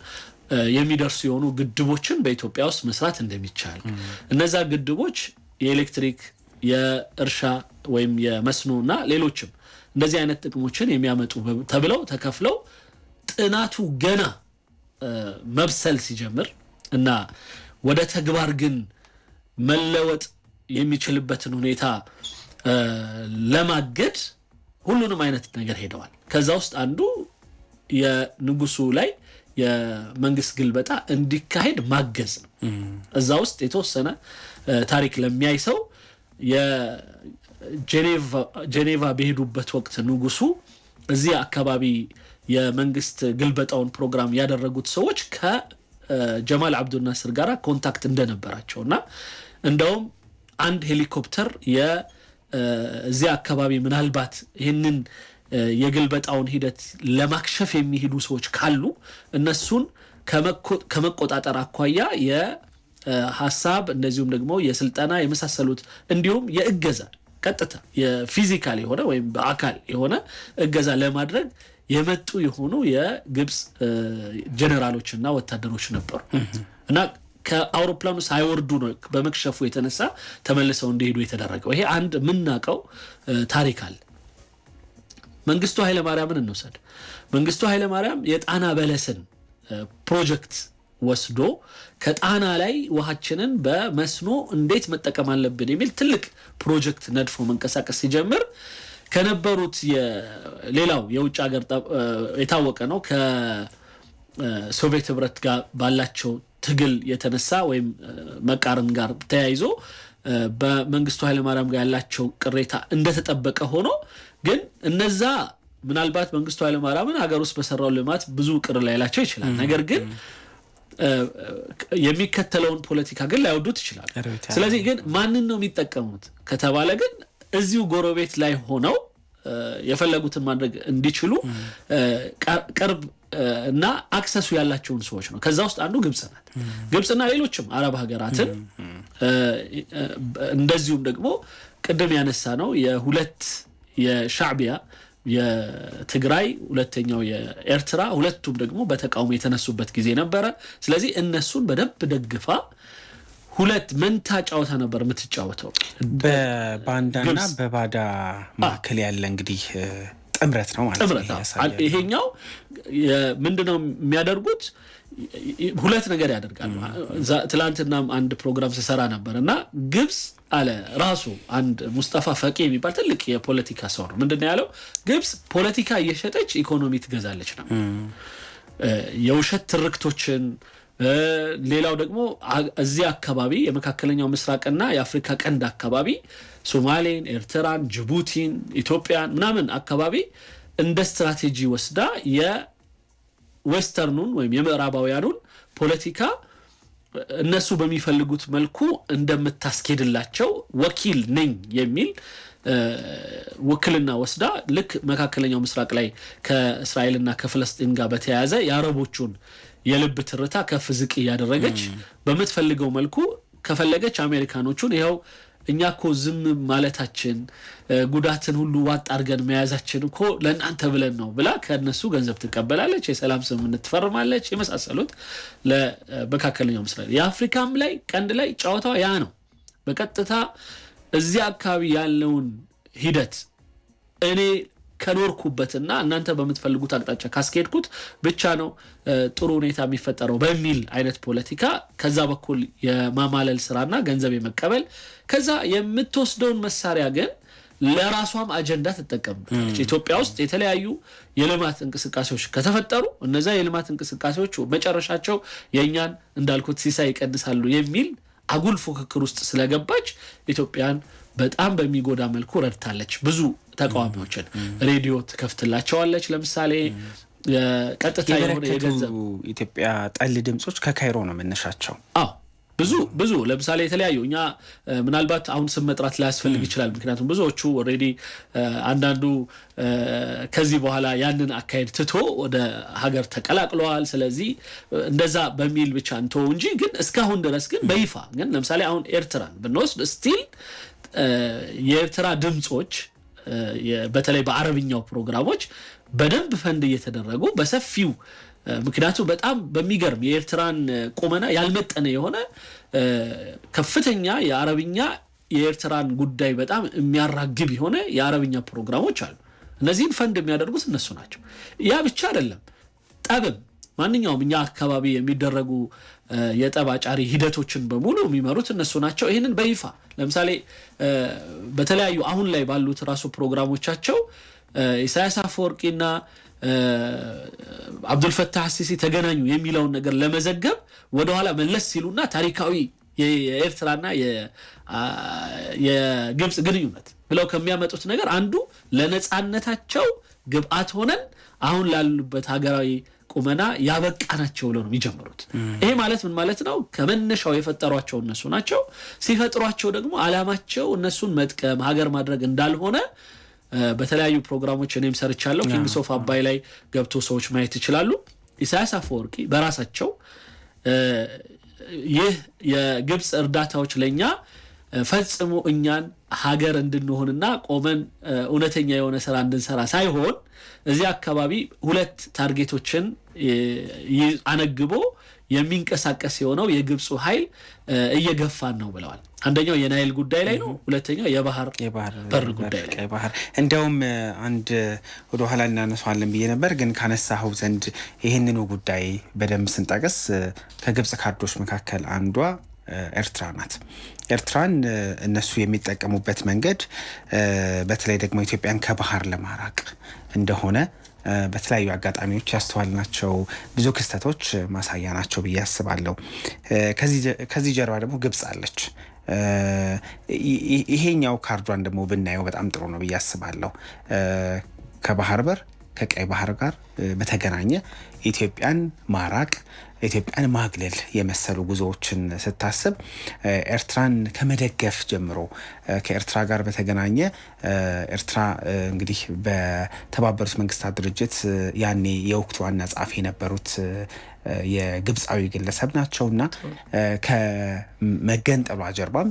የሚደርሱ የሆኑ ግድቦችን በኢትዮጵያ ውስጥ መስራት እንደሚቻል፣ እነዛ ግድቦች የኤሌክትሪክ፣ የእርሻ ወይም የመስኖ እና ሌሎችም እንደዚህ አይነት ጥቅሞችን የሚያመጡ ተብለው ተከፍለው ጥናቱ ገና መብሰል ሲጀምር እና ወደ ተግባር ግን መለወጥ የሚችልበትን ሁኔታ ለማገድ ሁሉንም አይነት ነገር ሄደዋል። ከዛ ውስጥ አንዱ የንጉሱ ላይ የመንግስት ግልበጣ እንዲካሄድ ማገዝ ነው። እዛ ውስጥ የተወሰነ ታሪክ ለሚያይ ሰው የጄኔቫ በሄዱበት ወቅት ንጉሱ እዚህ አካባቢ የመንግስት ግልበጣውን ፕሮግራም ያደረጉት ሰዎች ከጀማል አብዱልናስር ጋር ኮንታክት እንደነበራቸው እና እንደውም አንድ ሄሊኮፕተር የዚህ አካባቢ ምናልባት ይህንን የግልበጣውን ሂደት ለማክሸፍ የሚሄዱ ሰዎች ካሉ እነሱን ከመቆጣጠር አኳያ የሀሳብ እንደዚሁም ደግሞ የስልጠና የመሳሰሉት እንዲሁም የእገዛ ቀጥታ የፊዚካል የሆነ ወይም በአካል የሆነ እገዛ ለማድረግ የመጡ የሆኑ የግብጽ ጀነራሎች እና ወታደሮች ነበሩ እና ከአውሮፕላኑ ሳይወርዱ ነው በመክሸፉ የተነሳ ተመልሰው እንዲሄዱ የተደረገው። ይሄ አንድ የምናውቀው ታሪክ አለ። መንግስቱ ኃይለማርያምን እንውሰድ። መንግስቱ ኃይለማርያም የጣና በለስን ፕሮጀክት ወስዶ ከጣና ላይ ውሃችንን በመስኖ እንዴት መጠቀም አለብን የሚል ትልቅ ፕሮጀክት ነድፎ መንቀሳቀስ ሲጀምር ከነበሩት ሌላው የውጭ ሀገር የታወቀ ነው ከሶቪየት ህብረት ጋር ባላቸው ትግል የተነሳ ወይም መቃረን ጋር ተያይዞ በመንግስቱ ኃይለማርያም ጋር ያላቸው ቅሬታ እንደተጠበቀ ሆኖ ግን እነዛ ምናልባት መንግስቱ ኃይለማርያምን ሀገር ውስጥ በሰራው ልማት ብዙ ቅር ላይላቸው ይችላል። ነገር ግን የሚከተለውን ፖለቲካ ግን ላይወዱት ይችላል። ስለዚህ ግን ማንን ነው የሚጠቀሙት ከተባለ ግን እዚሁ ጎረቤት ላይ ሆነው የፈለጉትን ማድረግ እንዲችሉ ቅርብ እና አክሰሱ ያላቸውን ሰዎች ነው። ከዛ ውስጥ አንዱ ግብጽ ናት። ግብጽና ሌሎችም አረብ ሀገራትን እንደዚሁም ደግሞ ቅድም ያነሳ ነው የሁለት የሻዕቢያ የትግራይ ሁለተኛው የኤርትራ ሁለቱም ደግሞ በተቃውሞ የተነሱበት ጊዜ ነበረ። ስለዚህ እነሱን በደንብ ደግፋ ሁለት መንታ ጨዋታ ነበር የምትጫወተው በባንዳና በባዳ ማከል ያለ እንግዲህ ጥምረት ነው ማለት ነው። ይሄኛው ምንድነው የሚያደርጉት? ሁለት ነገር ያደርጋሉ። ትላንትናም አንድ ፕሮግራም ሲሰራ ነበርና ግብጽ አለ ራሱ አንድ ሙስጠፋ ፈቂ የሚባል ትልቅ የፖለቲካ ሰው ነው። ምንድነው ያለው? ግብጽ ፖለቲካ እየሸጠች ኢኮኖሚ ትገዛለች ነው። የውሸት ትርክቶችን ሌላው ደግሞ እዚህ አካባቢ የመካከለኛው ምስራቅና የአፍሪካ ቀንድ አካባቢ ሶማሌን፣ ኤርትራን፣ ጅቡቲን፣ ኢትዮጵያን ምናምን አካባቢ እንደ ስትራቴጂ ወስዳ የዌስተርኑን ወይም የምዕራባውያኑን ፖለቲካ እነሱ በሚፈልጉት መልኩ እንደምታስኬድላቸው ወኪል ነኝ የሚል ውክልና ወስዳ ልክ መካከለኛው ምስራቅ ላይ ከእስራኤልና ከፍልስጤም ጋር በተያያዘ የአረቦቹን የልብ ትርታ ከፍ ዝቅ እያደረገች በምትፈልገው መልኩ ከፈለገች አሜሪካኖቹን ይኸው እኛ እኮ ዝም ማለታችን ጉዳትን ሁሉ ዋጥ አድርገን መያዛችን እኮ ለእናንተ ብለን ነው ብላ ከእነሱ ገንዘብ ትቀበላለች፣ የሰላም ስምምነት ትፈርማለች። የመሳሰሉት ለመካከለኛው ምስራቅ የአፍሪካም ላይ ቀንድ ላይ ጨዋታዋ ያ ነው። በቀጥታ እዚህ አካባቢ ያለውን ሂደት እኔ ከኖርኩበትና እናንተ በምትፈልጉት አቅጣጫ ካስኬድኩት ብቻ ነው ጥሩ ሁኔታ የሚፈጠረው በሚል አይነት ፖለቲካ ከዛ በኩል የማማለል ስራና ገንዘብ የመቀበል ከዛ የምትወስደውን መሳሪያ ግን ለራሷም አጀንዳ ትጠቀምበታለች። ኢትዮጵያ ውስጥ የተለያዩ የልማት እንቅስቃሴዎች ከተፈጠሩ እነዛ የልማት እንቅስቃሴዎች መጨረሻቸው የእኛን እንዳልኩት ሲሳይ ይቀንሳሉ የሚል አጉል ፉክክር ውስጥ ስለገባች ኢትዮጵያን በጣም በሚጎዳ መልኩ ረድታለች። ብዙ ተቃዋሚዎችን ሬዲዮ ትከፍትላቸዋለች። ለምሳሌ ቀጥታ የሆነ የገንዘብ ኢትዮጵያ ጠል ድምጾች ከካይሮ ነው መነሻቸው። ብዙ ለምሳሌ የተለያዩ እኛ ምናልባት አሁን ስም መጥራት ላያስፈልግ ይችላል። ምክንያቱም ብዙዎቹ ኦልሬዲ አንዳንዱ ከዚህ በኋላ ያንን አካሄድ ትቶ ወደ ሀገር ተቀላቅለዋል። ስለዚህ እንደዛ በሚል ብቻ እንተው እንጂ ግን እስካሁን ድረስ ግን በይፋ ግን ለምሳሌ አሁን ኤርትራን ብንወስድ ስቲል የኤርትራ ድምጾች በተለይ በአረብኛው ፕሮግራሞች በደንብ ፈንድ እየተደረጉ በሰፊው ምክንያቱ በጣም በሚገርም የኤርትራን ቁመና ያልመጠነ የሆነ ከፍተኛ የአረብኛ የኤርትራን ጉዳይ በጣም የሚያራግብ የሆነ የአረብኛ ፕሮግራሞች አሉ። እነዚህን ፈንድ የሚያደርጉት እነሱ ናቸው። ያ ብቻ አይደለም፣ ጠብም ማንኛውም እኛ አካባቢ የሚደረጉ የጠብ አጫሪ ሂደቶችን በሙሉ የሚመሩት እነሱ ናቸው። ይህንን በይፋ ለምሳሌ በተለያዩ አሁን ላይ ባሉት ራሱ ፕሮግራሞቻቸው ኢሳያስ አፈወርቂና አብዱልፈታህ አሲሲ ተገናኙ የሚለውን ነገር ለመዘገብ ወደኋላ መለስ ሲሉና ታሪካዊ የኤርትራና የግብጽ ግንኙነት ብለው ከሚያመጡት ነገር አንዱ ለነጻነታቸው ግብአት ሆነን አሁን ላሉበት ሀገራዊ ቁመና ያበቃናቸው ብለው ነው የሚጀምሩት። ይሄ ማለት ምን ማለት ነው? ከመነሻው የፈጠሯቸው እነሱ ናቸው። ሲፈጥሯቸው ደግሞ አላማቸው እነሱን መጥቀም ሀገር ማድረግ እንዳልሆነ በተለያዩ ፕሮግራሞች እኔም ሰርቻለሁ። ኪንግስ ኦፍ አባይ ላይ ገብቶ ሰዎች ማየት ይችላሉ። ኢሳያስ አፈወርቂ በራሳቸው ይህ የግብጽ እርዳታዎች ለኛ ፈጽሞ እኛን ሀገር እንድንሆንና ቆመን እውነተኛ የሆነ ስራ እንድንሰራ ሳይሆን እዚህ አካባቢ ሁለት ታርጌቶችን አነግቦ የሚንቀሳቀስ የሆነው የግብፁ ኃይል እየገፋን ነው ብለዋል። አንደኛው የናይል ጉዳይ ላይ ነው። ሁለተኛው የባህር በር ጉዳይ ላይ ባህር እንደውም አንድ ወደ ኋላ እናነሳዋለን ብዬ ነበር፣ ግን ካነሳኸው ዘንድ ይህንኑ ጉዳይ በደንብ ስንጠቅስ ከግብጽ ካርዶች መካከል አንዷ ኤርትራ ናት። ኤርትራን እነሱ የሚጠቀሙበት መንገድ በተለይ ደግሞ ኢትዮጵያን ከባህር ለማራቅ እንደሆነ በተለያዩ አጋጣሚዎች ያስተዋልናቸው ብዙ ክስተቶች ማሳያ ናቸው ብዬ አስባለሁ። ከዚህ ጀርባ ደግሞ ግብጽ አለች። ይሄኛው ካርዷን ደግሞ ብናየው በጣም ጥሩ ነው ብዬ አስባለሁ። ከባህር በር ከቀይ ባህር ጋር በተገናኘ ኢትዮጵያን ማራቅ ኢትዮጵያን ማግለል የመሰሉ ጉዞዎችን ስታስብ ኤርትራን ከመደገፍ ጀምሮ ከኤርትራ ጋር በተገናኘ ኤርትራ እንግዲህ በተባበሩት መንግስታት ድርጅት ያኔ የወቅቱ ዋና ጸሐፊ የነበሩት የግብፃዊ ግለሰብ ናቸውና ከመገንጠሏ ጀርባም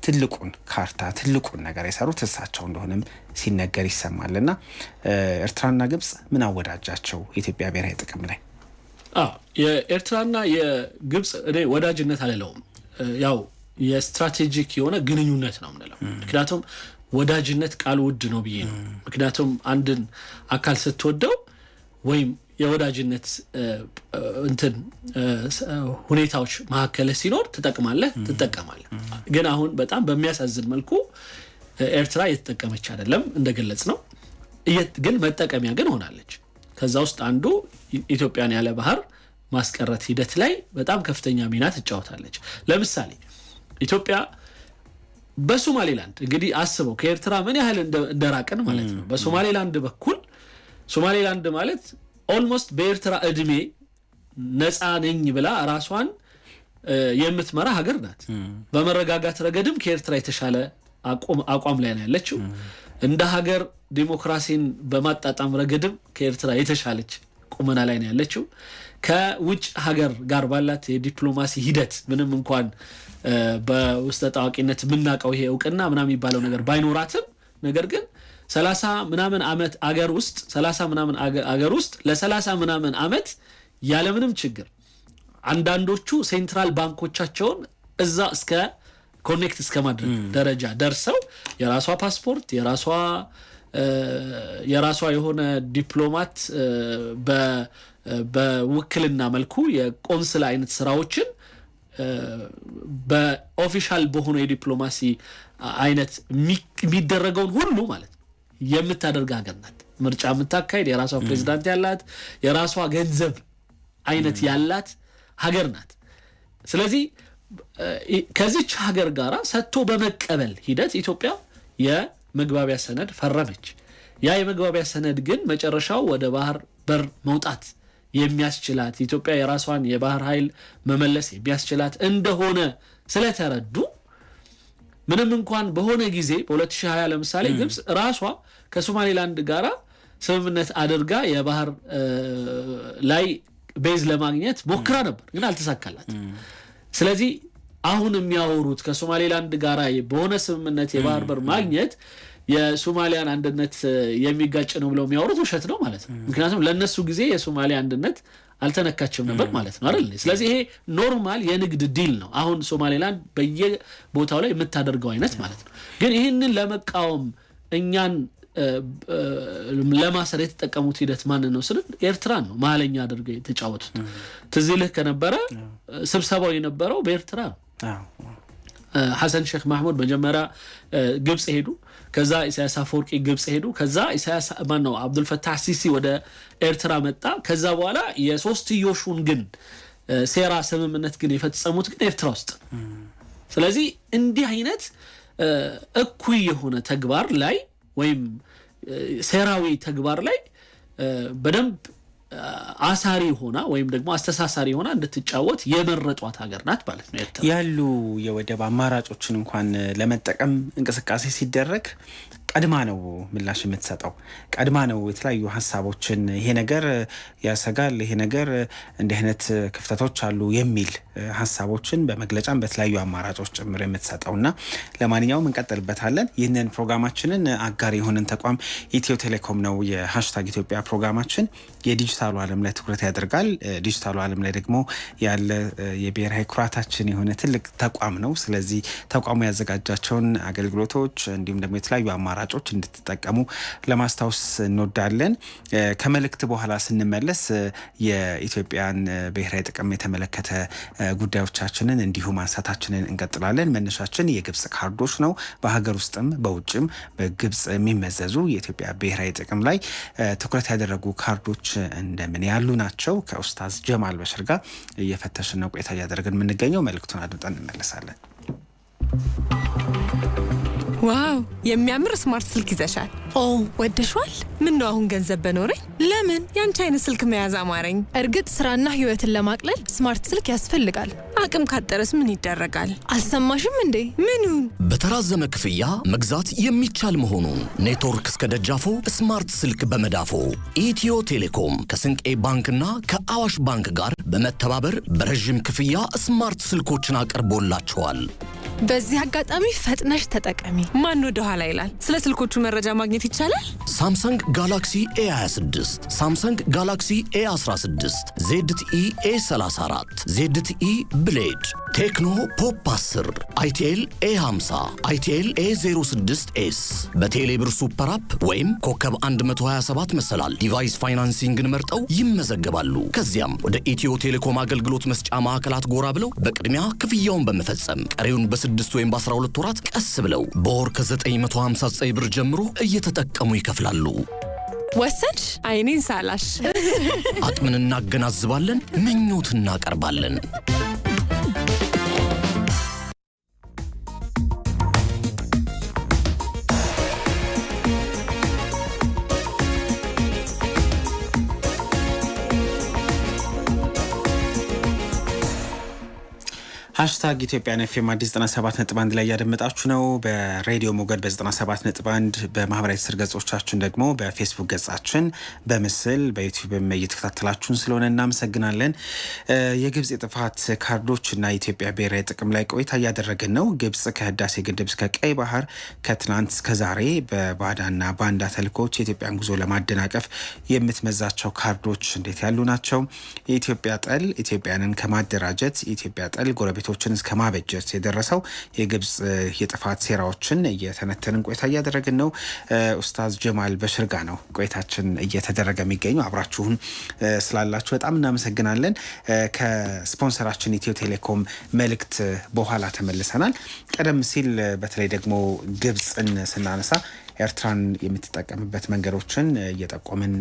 ትልቁን ካርታ ትልቁን ነገር የሰሩት እሳቸው እንደሆነም ሲነገር ይሰማልና ኤርትራና ግብፅ ምን አወዳጃቸው የኢትዮጵያ ብሔራዊ ጥቅም ላይ? የኤርትራና የግብፅ እኔ ወዳጅነት አልለውም፣ ያው የስትራቴጂክ የሆነ ግንኙነት ነው የምንለው። ምክንያቱም ወዳጅነት ቃል ውድ ነው ብዬ ነው። ምክንያቱም አንድን አካል ስትወደው ወይም የወዳጅነት እንትን ሁኔታዎች መካከለ ሲኖር ትጠቀማለህ። ግን አሁን በጣም በሚያሳዝን መልኩ ኤርትራ እየተጠቀመች አይደለም እንደገለጽ ነው። ግን መጠቀሚያ ግን ሆናለች። ከዛ ውስጥ አንዱ ኢትዮጵያን ያለ ባህር ማስቀረት ሂደት ላይ በጣም ከፍተኛ ሚና ትጫወታለች። ለምሳሌ ኢትዮጵያ በሶማሌላንድ እንግዲህ አስበው ከኤርትራ ምን ያህል እንደራቀን ማለት ነው። በሶማሌላንድ በኩል ሶማሌላንድ ማለት ኦልሞስት በኤርትራ እድሜ ነፃ ነኝ ብላ ራሷን የምትመራ ሀገር ናት። በመረጋጋት ረገድም ከኤርትራ የተሻለ አቋም ላይ ነው ያለችው። እንደ ሀገር ዲሞክራሲን በማጣጣም ረገድም ከኤርትራ የተሻለች ቁመና ላይ ነው ያለችው። ከውጭ ሀገር ጋር ባላት የዲፕሎማሲ ሂደት ምንም እንኳን በውስጥ ታዋቂነት የምናውቀው ይሄ እውቅና ምናምን የሚባለው ነገር ባይኖራትም ነገር ግን 30 ምናምን ዓመት አገር ውስጥ 30 ምናምን አገር ውስጥ ለ30 ምናምን ዓመት ያለምንም ችግር አንዳንዶቹ ሴንትራል ባንኮቻቸውን እዛ እስከ ኮኔክት እስከ ማድረግ ደረጃ ደርሰው የራሷ ፓስፖርት የራሷ የሆነ ዲፕሎማት በውክልና መልኩ የቆንስላ አይነት ስራዎችን በኦፊሻል በሆነ የዲፕሎማሲ አይነት የሚደረገውን ሁሉ ማለት የምታደርግ ሀገር ናት። ምርጫ የምታካሄድ የራሷ ፕሬዝዳንት ያላት የራሷ ገንዘብ አይነት ያላት ሀገር ናት። ስለዚህ ከዚች ሀገር ጋራ ሰጥቶ በመቀበል ሂደት ኢትዮጵያ የመግባቢያ ሰነድ ፈረመች። ያ የመግባቢያ ሰነድ ግን መጨረሻው ወደ ባህር በር መውጣት የሚያስችላት ኢትዮጵያ የራሷን የባህር ኃይል መመለስ የሚያስችላት እንደሆነ ስለተረዱ ምንም እንኳን በሆነ ጊዜ በ2020 ለምሳሌ ግብፅ ራሷ ከሶማሌላንድ ጋራ ስምምነት አድርጋ የባህር ላይ ቤዝ ለማግኘት ሞክራ ነበር፣ ግን አልተሳካላት። ስለዚህ አሁን የሚያወሩት ከሶማሌላንድ ጋራ በሆነ ስምምነት የባህር በር ማግኘት የሶማሊያን አንድነት የሚጋጭ ነው ብለው የሚያወሩት ውሸት ነው ማለት ነው። ምክንያቱም ለነሱ ጊዜ የሶማሊያ አንድነት አልተነካችም ነበር ማለት ነው አይደል? ስለዚህ ይሄ ኖርማል የንግድ ዲል ነው አሁን ሶማሌላንድ በየቦታው ላይ የምታደርገው አይነት ማለት ነው። ግን ይህንን ለመቃወም እኛን ለማሰር የተጠቀሙት ሂደት ማን ነው ስል ኤርትራን ነው መሀለኛ አድርገው የተጫወቱት። ትዝ ይልህ ከነበረ ስብሰባው የነበረው በኤርትራ ነው። ሐሰን ሼክ ማህሙድ መጀመሪያ ግብጽ ሄዱ፣ ከዛ ኢሳያስ አፈወርቂ ግብጽ ሄዱ፣ ከዛ ኢሳያስ ማነው አብዱልፈታህ ሲሲ ወደ ኤርትራ መጣ። ከዛ በኋላ የሶስትዮሹን ግን ሴራ ስምምነት ግን የፈጸሙት ግን ኤርትራ ውስጥ። ስለዚህ እንዲህ አይነት እኩይ የሆነ ተግባር ላይ ወይም ሴራዊ ተግባር ላይ በደንብ አሳሪ ሆና ወይም ደግሞ አስተሳሳሪ ሆና እንድትጫወት የመረጧት ሀገር ናት ማለት ነው። ኤርትራ ያሉ የወደብ አማራጮችን እንኳን ለመጠቀም እንቅስቃሴ ሲደረግ ቀድማ ነው ምላሽ የምትሰጠው። ቀድማ ነው የተለያዩ ሀሳቦችን ይሄ ነገር ያሰጋል፣ ይሄ ነገር እንዲህ አይነት ክፍተቶች አሉ የሚል ሀሳቦችን በመግለጫም በተለያዩ አማራጮች ጭምር የምትሰጠውና ለማንኛውም እንቀጥልበታለን። ይህንን ፕሮግራማችንን አጋር የሆነን ተቋም ኢትዮ ቴሌኮም ነው። የሃሽታግ ኢትዮጵያ ፕሮግራማችን የዲጂታሉ ዓለም ላይ ትኩረት ያደርጋል። ዲጂታሉ ዓለም ላይ ደግሞ ያለ የብሔራዊ ኩራታችን የሆነ ትልቅ ተቋም ነው። ስለዚህ ተቋሙ ያዘጋጃቸውን አገልግሎቶች እንዲሁም ደግሞ የተለያዩ አማራጮች እንድትጠቀሙ ለማስታወስ እንወዳለን። ከመልእክት በኋላ ስንመለስ የኢትዮጵያን ብሔራዊ ጥቅም የተመለከተ ጉዳዮቻችንን እንዲሁ ማንሳታችንን እንቀጥላለን። መነሻችን የግብጽ ካርዶች ነው። በሀገር ውስጥም በውጭም በግብጽ የሚመዘዙ የኢትዮጵያ ብሔራዊ ጥቅም ላይ ትኩረት ያደረጉ ካርዶች እንደምን ያሉ ናቸው? ከኡስታዝ ጀማል በሽር ጋር እየፈተሽን ነው ቆይታ እያደረግን የምንገኘው። መልእክቱን አድምጠን እንመለሳለን። ዋው የሚያምር ስማርት ስልክ ይዘሻል። ኦ ወደሽዋል? ምን ነው አሁን ገንዘብ በኖረኝ። ለምን ያንቺ አይነት ስልክ መያዝ አማረኝ። እርግጥ ስራና ህይወትን ለማቅለል ስማርት ስልክ ያስፈልጋል። አቅም ካጠረስ ምን ይደረጋል? አልሰማሽም እንዴ? ምኑን? በተራዘመ ክፍያ መግዛት የሚቻል መሆኑን። ኔትወርክ እስከ ደጃፎ ስማርት ስልክ በመዳፎ። ኢትዮ ቴሌኮም ከስንቄ ባንክና ከአዋሽ ባንክ ጋር በመተባበር በረዥም ክፍያ ስማርት ስልኮችን አቅርቦላቸዋል። በዚህ አጋጣሚ ፈጥነሽ ተጠቀሚ። ማን ወደ ኋላ ይላል? ስለ ስልኮቹ መረጃ ማግኘት ይቻላል? ሳምሰንግ ጋላክሲ ኤ26፣ ሳምሰንግ ጋላክሲ ኤ16፣ ZTE ኤ34፣ ZTE ብሌድ፣ ቴክኖ ፖፕ 10፣ አይቲኤል ኤ50፣ አይቲኤል ኤ06ኤስ በቴሌብር ሱፐር አፕ ወይም ኮከብ 127 መሰላል ዲቫይስ ፋይናንሲንግን መርጠው ይመዘገባሉ። ከዚያም ወደ ኢትዮ ቴሌኮም አገልግሎት መስጫ ማዕከላት ጎራ ብለው በቅድሚያ ክፍያውን በመፈጸም ቀሪውን በ6 ወይም በ12 ወራት ቀስ ብለው በወር ከ959 ብር ጀምሮ እየተጠቀሙ ይከፍላሉ። ወሰንሽ? አይኔን ሳላሽ። አቅምን እናገናዝባለን፣ ምኞት እናቀርባለን። ሃሽታግ ኢትዮጵያን ኤፍኤም አዲስ 97.1 ላይ ያደመጣችሁ ነው። በሬዲዮ ሞገድ በ97.1 በማህበራዊ ትስስር ገጾቻችን ደግሞ በፌስቡክ ገጻችን በምስል በዩቲዩብም እየተከታተላችሁን ስለሆነ እናመሰግናለን። የግብጽ የጥፋት ካርዶች እና የኢትዮጵያ ብሔራዊ ጥቅም ላይ ቆይታ እያደረግን ነው። ግብጽ ከህዳሴ ግድብ እስከ ቀይ ባህር ከትናንት እስከ ዛሬ በባዳና ባንዳ ተልኮች የኢትዮጵያን ጉዞ ለማደናቀፍ የምትመዛቸው ካርዶች እንዴት ያሉ ናቸው? የኢትዮጵያ ጠል ኢትዮጵያንን ከማደራጀት የኢትዮጵያ ጠል ጎረቤቶችን እስከ ማበጀት የደረሰው የግብጽ የጥፋት ሴራዎችን እየተነተንን ቆይታ እያደረግን ነው። ኡስታዝ ጀማል በሽር ጋ ነው ቆይታችን እየተደረገ የሚገኘው። አብራችሁን ስላላችሁ በጣም እናመሰግናለን። ከስፖንሰራችን ኢትዮ ቴሌኮም መልእክት በኋላ ተመልሰናል። ቀደም ሲል በተለይ ደግሞ ግብጽን ስናነሳ ኤርትራን የምትጠቀምበት መንገዶችን እየጠቆምን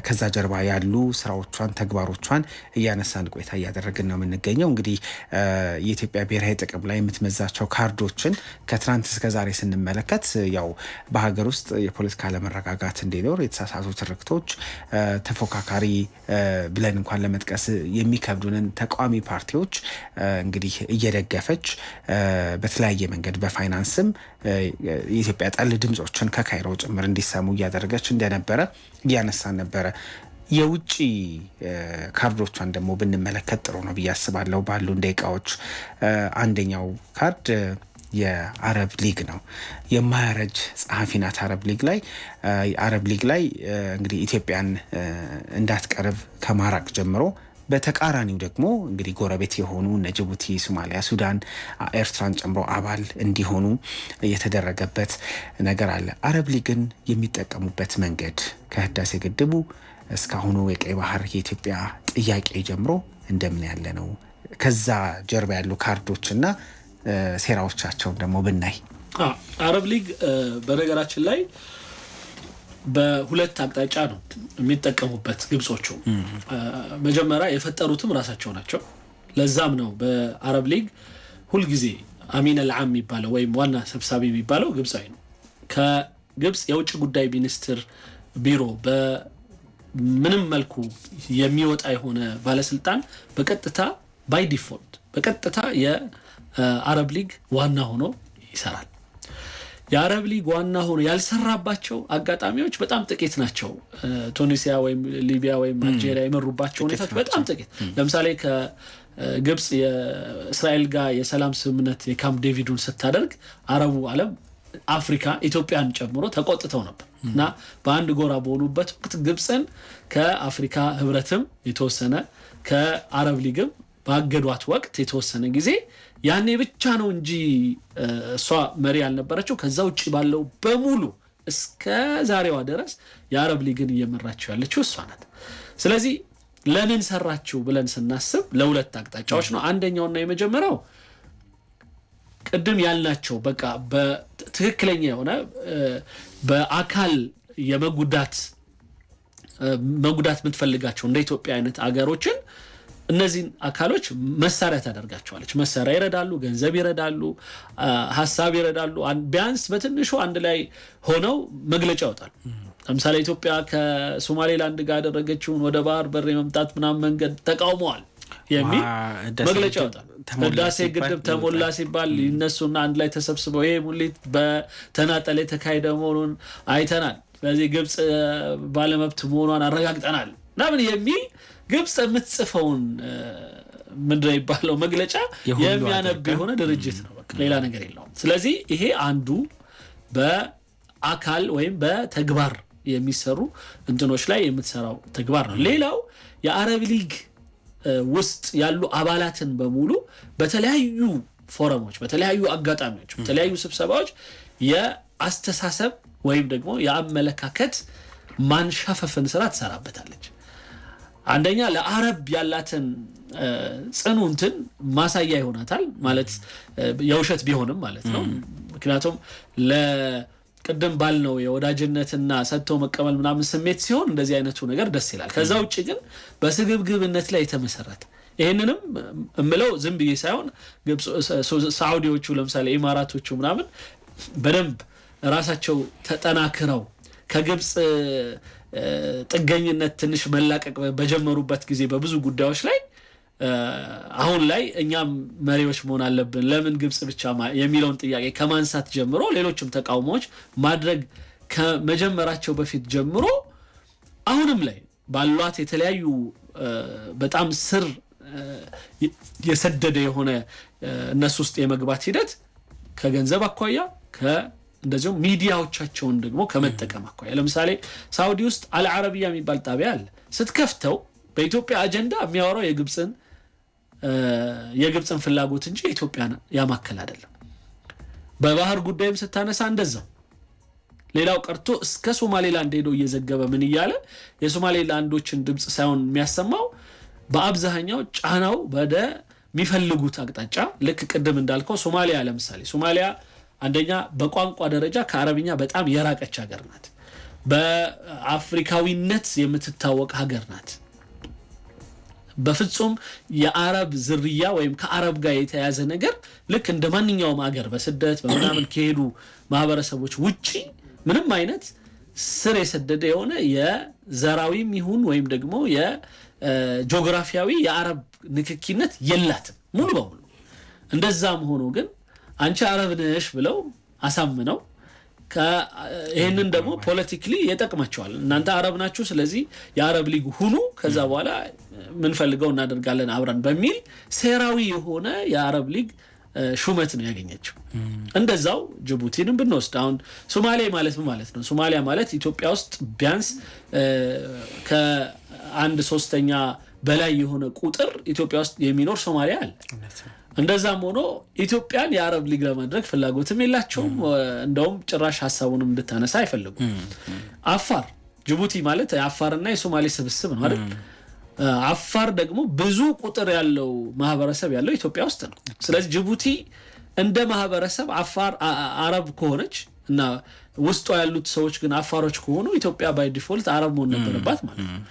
ከዛ ጀርባ ያሉ ስራዎቿን ተግባሮቿን እያነሳን ቆይታ እያደረግን ነው የምንገኘው። እንግዲህ የኢትዮጵያ ብሔራዊ ጥቅም ላይ የምትመዛቸው ካርዶችን ከትናንት እስከ ዛሬ ስንመለከት ያው በሀገር ውስጥ የፖለቲካ አለመረጋጋት እንዲኖር የተሳሳቱ ትርክቶች ተፎካካሪ ብለን እንኳን ለመጥቀስ የሚከብዱንን ተቃዋሚ ፓርቲዎች እንግዲህ እየደገፈች በተለያየ መንገድ በፋይናንስም የኢትዮጵያ ጠል ድምጾችን ከካይሮ ጭምር እንዲሰሙ እያደረገች እንደነበረ እያነሳን ነበረ። የውጭ ካርዶቿን ደግሞ ብንመለከት ጥሩ ነው ብዬ አስባለሁ። ባሉን ደቂቃዎች አንደኛው ካርድ የአረብ ሊግ ነው። የማያረጅ ጸሐፊ ናት። አረብ ሊግ ላይ እንግዲህ ኢትዮጵያን እንዳትቀርብ ከማራቅ ጀምሮ በተቃራኒው ደግሞ እንግዲህ ጎረቤት የሆኑ እነ ጅቡቲ፣ ሶማሊያ፣ ሱዳን፣ ኤርትራን ጨምሮ አባል እንዲሆኑ የተደረገበት ነገር አለ። አረብ ሊግን የሚጠቀሙበት መንገድ ከህዳሴ ግድቡ እስካሁኑ የቀይ ባህር የኢትዮጵያ ጥያቄ ጀምሮ እንደምን ያለ ነው? ከዛ ጀርባ ያሉ ካርዶችና ሴራዎቻቸውን ደግሞ ብናይ አረብ ሊግ በነገራችን ላይ በሁለት አቅጣጫ ነው የሚጠቀሙበት ግብጾቹ። መጀመሪያ የፈጠሩትም ራሳቸው ናቸው። ለዛም ነው በአረብ ሊግ ሁልጊዜ አሚን አልዓም የሚባለው ወይም ዋና ሰብሳቢ የሚባለው ግብጻዊ ነው። ከግብጽ የውጭ ጉዳይ ሚኒስትር ቢሮ በምንም መልኩ የሚወጣ የሆነ ባለስልጣን በቀጥታ ባይ ዲፎልት በቀጥታ የአረብ ሊግ ዋና ሆኖ ይሰራል። የአረብ ሊግ ዋና ሆኖ ያልሰራባቸው አጋጣሚዎች በጣም ጥቂት ናቸው። ቱኒሲያ ወይም ሊቢያ ወይም አልጄሪያ የመሩባቸው ሁኔታዎች በጣም ጥቂት። ለምሳሌ ከግብጽ የእስራኤል ጋር የሰላም ስምምነት የካምፕ ዴቪዱን ስታደርግ አረቡ ዓለም አፍሪካ ኢትዮጵያን ጨምሮ ተቆጥተው ነበር እና በአንድ ጎራ በሆኑበት ወቅት ግብጽን ከአፍሪካ ህብረትም የተወሰነ ከአረብ ሊግም ባገዷት ወቅት የተወሰነ ጊዜ ያኔ ብቻ ነው እንጂ እሷ መሪ ያልነበረችው። ከዛ ውጭ ባለው በሙሉ እስከ ዛሬዋ ድረስ የአረብ ሊግን እየመራችው ያለችው እሷ ናት። ስለዚህ ለምን ሰራችው ብለን ስናስብ ለሁለት አቅጣጫዎች ነው። አንደኛውና የመጀመሪያው ቅድም ያልናቸው በቃ በትክክለኛ የሆነ በአካል መጉዳት የምትፈልጋቸው እንደ ኢትዮጵያ አይነት አገሮችን እነዚህን አካሎች መሳሪያ ታደርጋቸዋለች። መሳሪያ ይረዳሉ፣ ገንዘብ ይረዳሉ፣ ሀሳብ ይረዳሉ። ቢያንስ በትንሹ አንድ ላይ ሆነው መግለጫ ያወጣሉ። ለምሳሌ ኢትዮጵያ ከሶማሌላንድ ጋር ያደረገችውን ወደ ባህር በር የመምጣት ምናምን መንገድ ተቃውመዋል የሚል መግለጫ ያወጣል። ህዳሴ ግድብ ተሞላ ሲባል ይነሱና አንድ ላይ ተሰብስበው ይሄ ሙሊት በተናጠል የተካሄደ መሆኑን አይተናል፣ ስለዚህ ግብጽ ባለመብት መሆኗን አረጋግጠናል ምናምን የሚል ግብጽ የምትጽፈውን ምንድን ነው የሚባለው መግለጫ የሚያነብ የሆነ ድርጅት ነው። በቃ ሌላ ነገር የለውም። ስለዚህ ይሄ አንዱ በአካል ወይም በተግባር የሚሰሩ እንትኖች ላይ የምትሰራው ተግባር ነው። ሌላው የአረብ ሊግ ውስጥ ያሉ አባላትን በሙሉ በተለያዩ ፎረሞች፣ በተለያዩ አጋጣሚዎች፣ በተለያዩ ስብሰባዎች የአስተሳሰብ ወይም ደግሞ የአመለካከት ማንሻፈፍን ስራ ትሰራበታለች። አንደኛ ለአረብ ያላትን ጽኑ እንትን ማሳያ ይሆናታል ማለት የውሸት ቢሆንም ማለት ነው። ምክንያቱም ለቅድም ባልነው የወዳጅነትና ሰጥቶ መቀበል ምናምን ስሜት ሲሆን እንደዚህ አይነቱ ነገር ደስ ይላል። ከዛ ውጭ ግን በስግብግብነት ላይ የተመሰረተ ይህንንም እምለው ዝም ብዬ ሳይሆን ሳዑዲዎቹ ለምሳሌ ኢማራቶቹ ምናምን በደንብ ራሳቸው ተጠናክረው ከግብፅ ጥገኝነት ትንሽ መላቀቅ በጀመሩበት ጊዜ በብዙ ጉዳዮች ላይ አሁን ላይ እኛም መሪዎች መሆን አለብን ለምን ግብጽ ብቻ የሚለውን ጥያቄ ከማንሳት ጀምሮ ሌሎችም ተቃውሞዎች ማድረግ ከመጀመራቸው በፊት ጀምሮ አሁንም ላይ ባሏት የተለያዩ በጣም ስር የሰደደ የሆነ እነሱ ውስጥ የመግባት ሂደት ከገንዘብ አኳያ እንደዚሁም ሚዲያዎቻቸውን ደግሞ ከመጠቀም አኳያ ለምሳሌ ሳውዲ ውስጥ አልዓረቢያ የሚባል ጣቢያ አለ። ስትከፍተው በኢትዮጵያ አጀንዳ የሚያወራው የግብፅን ፍላጎት እንጂ ኢትዮጵያን ያማከል አይደለም። በባህር ጉዳይም ስታነሳ እንደዛው። ሌላው ቀርቶ እስከ ሶማሌላንድ ሄዶ እየዘገበ ምን እያለ የሶማሌላንዶችን ድምፅ ሳይሆን የሚያሰማው በአብዛኛው ጫናው ወደ የሚፈልጉት አቅጣጫ ልክ ቅድም እንዳልከው ሶማሊያ ለምሳሌ ሶማሊያ አንደኛ በቋንቋ ደረጃ ከአረብኛ በጣም የራቀች ሀገር ናት። በአፍሪካዊነት የምትታወቅ ሀገር ናት። በፍጹም የአረብ ዝርያ ወይም ከአረብ ጋር የተያዘ ነገር ልክ እንደ ማንኛውም ሀገር በስደት በምናምን ከሄዱ ማህበረሰቦች ውጪ ምንም አይነት ስር የሰደደ የሆነ የዘራዊም ይሁን ወይም ደግሞ የጂኦግራፊያዊ የአረብ ንክኪነት የላትም ሙሉ በሙሉ። እንደዛም ሆኖ ግን አንቺ አረብ ነሽ ብለው አሳምነው ይሄንን ደግሞ ፖለቲካሊ ይጠቅማቸዋል። እናንተ አረብ ናችሁ ስለዚህ የአረብ ሊግ ሁኑ ከዛ በኋላ ምን ፈልገው እናደርጋለን አብረን በሚል ሴራዊ የሆነ የአረብ ሊግ ሹመት ነው ያገኘችው። እንደዛው ጅቡቲንም ብንወስድ አሁን ሶማሊያ ማለት ምን ማለት ነው? ሶማሊያ ማለት ኢትዮጵያ ውስጥ ቢያንስ ከአንድ ሶስተኛ በላይ የሆነ ቁጥር ኢትዮጵያ ውስጥ የሚኖር ሶማሊያ አለ። እንደዛም ሆኖ ኢትዮጵያን የአረብ ሊግ ለማድረግ ፍላጎትም የላቸውም። እንደውም ጭራሽ ሐሳቡንም እንድታነሳ አይፈልጉም። አፋር ጅቡቲ ማለት የአፋርና የሶማሌ ስብስብ ነው አይደል? አፋር ደግሞ ብዙ ቁጥር ያለው ማህበረሰብ ያለው ኢትዮጵያ ውስጥ ነው። ስለዚህ ጅቡቲ እንደ ማህበረሰብ አፋር አረብ ከሆነች እና ውስጧ ያሉት ሰዎች ግን አፋሮች ከሆኑ ኢትዮጵያ ባይ ዲፎልት አረብ መሆን ነበረባት ማለት ነው።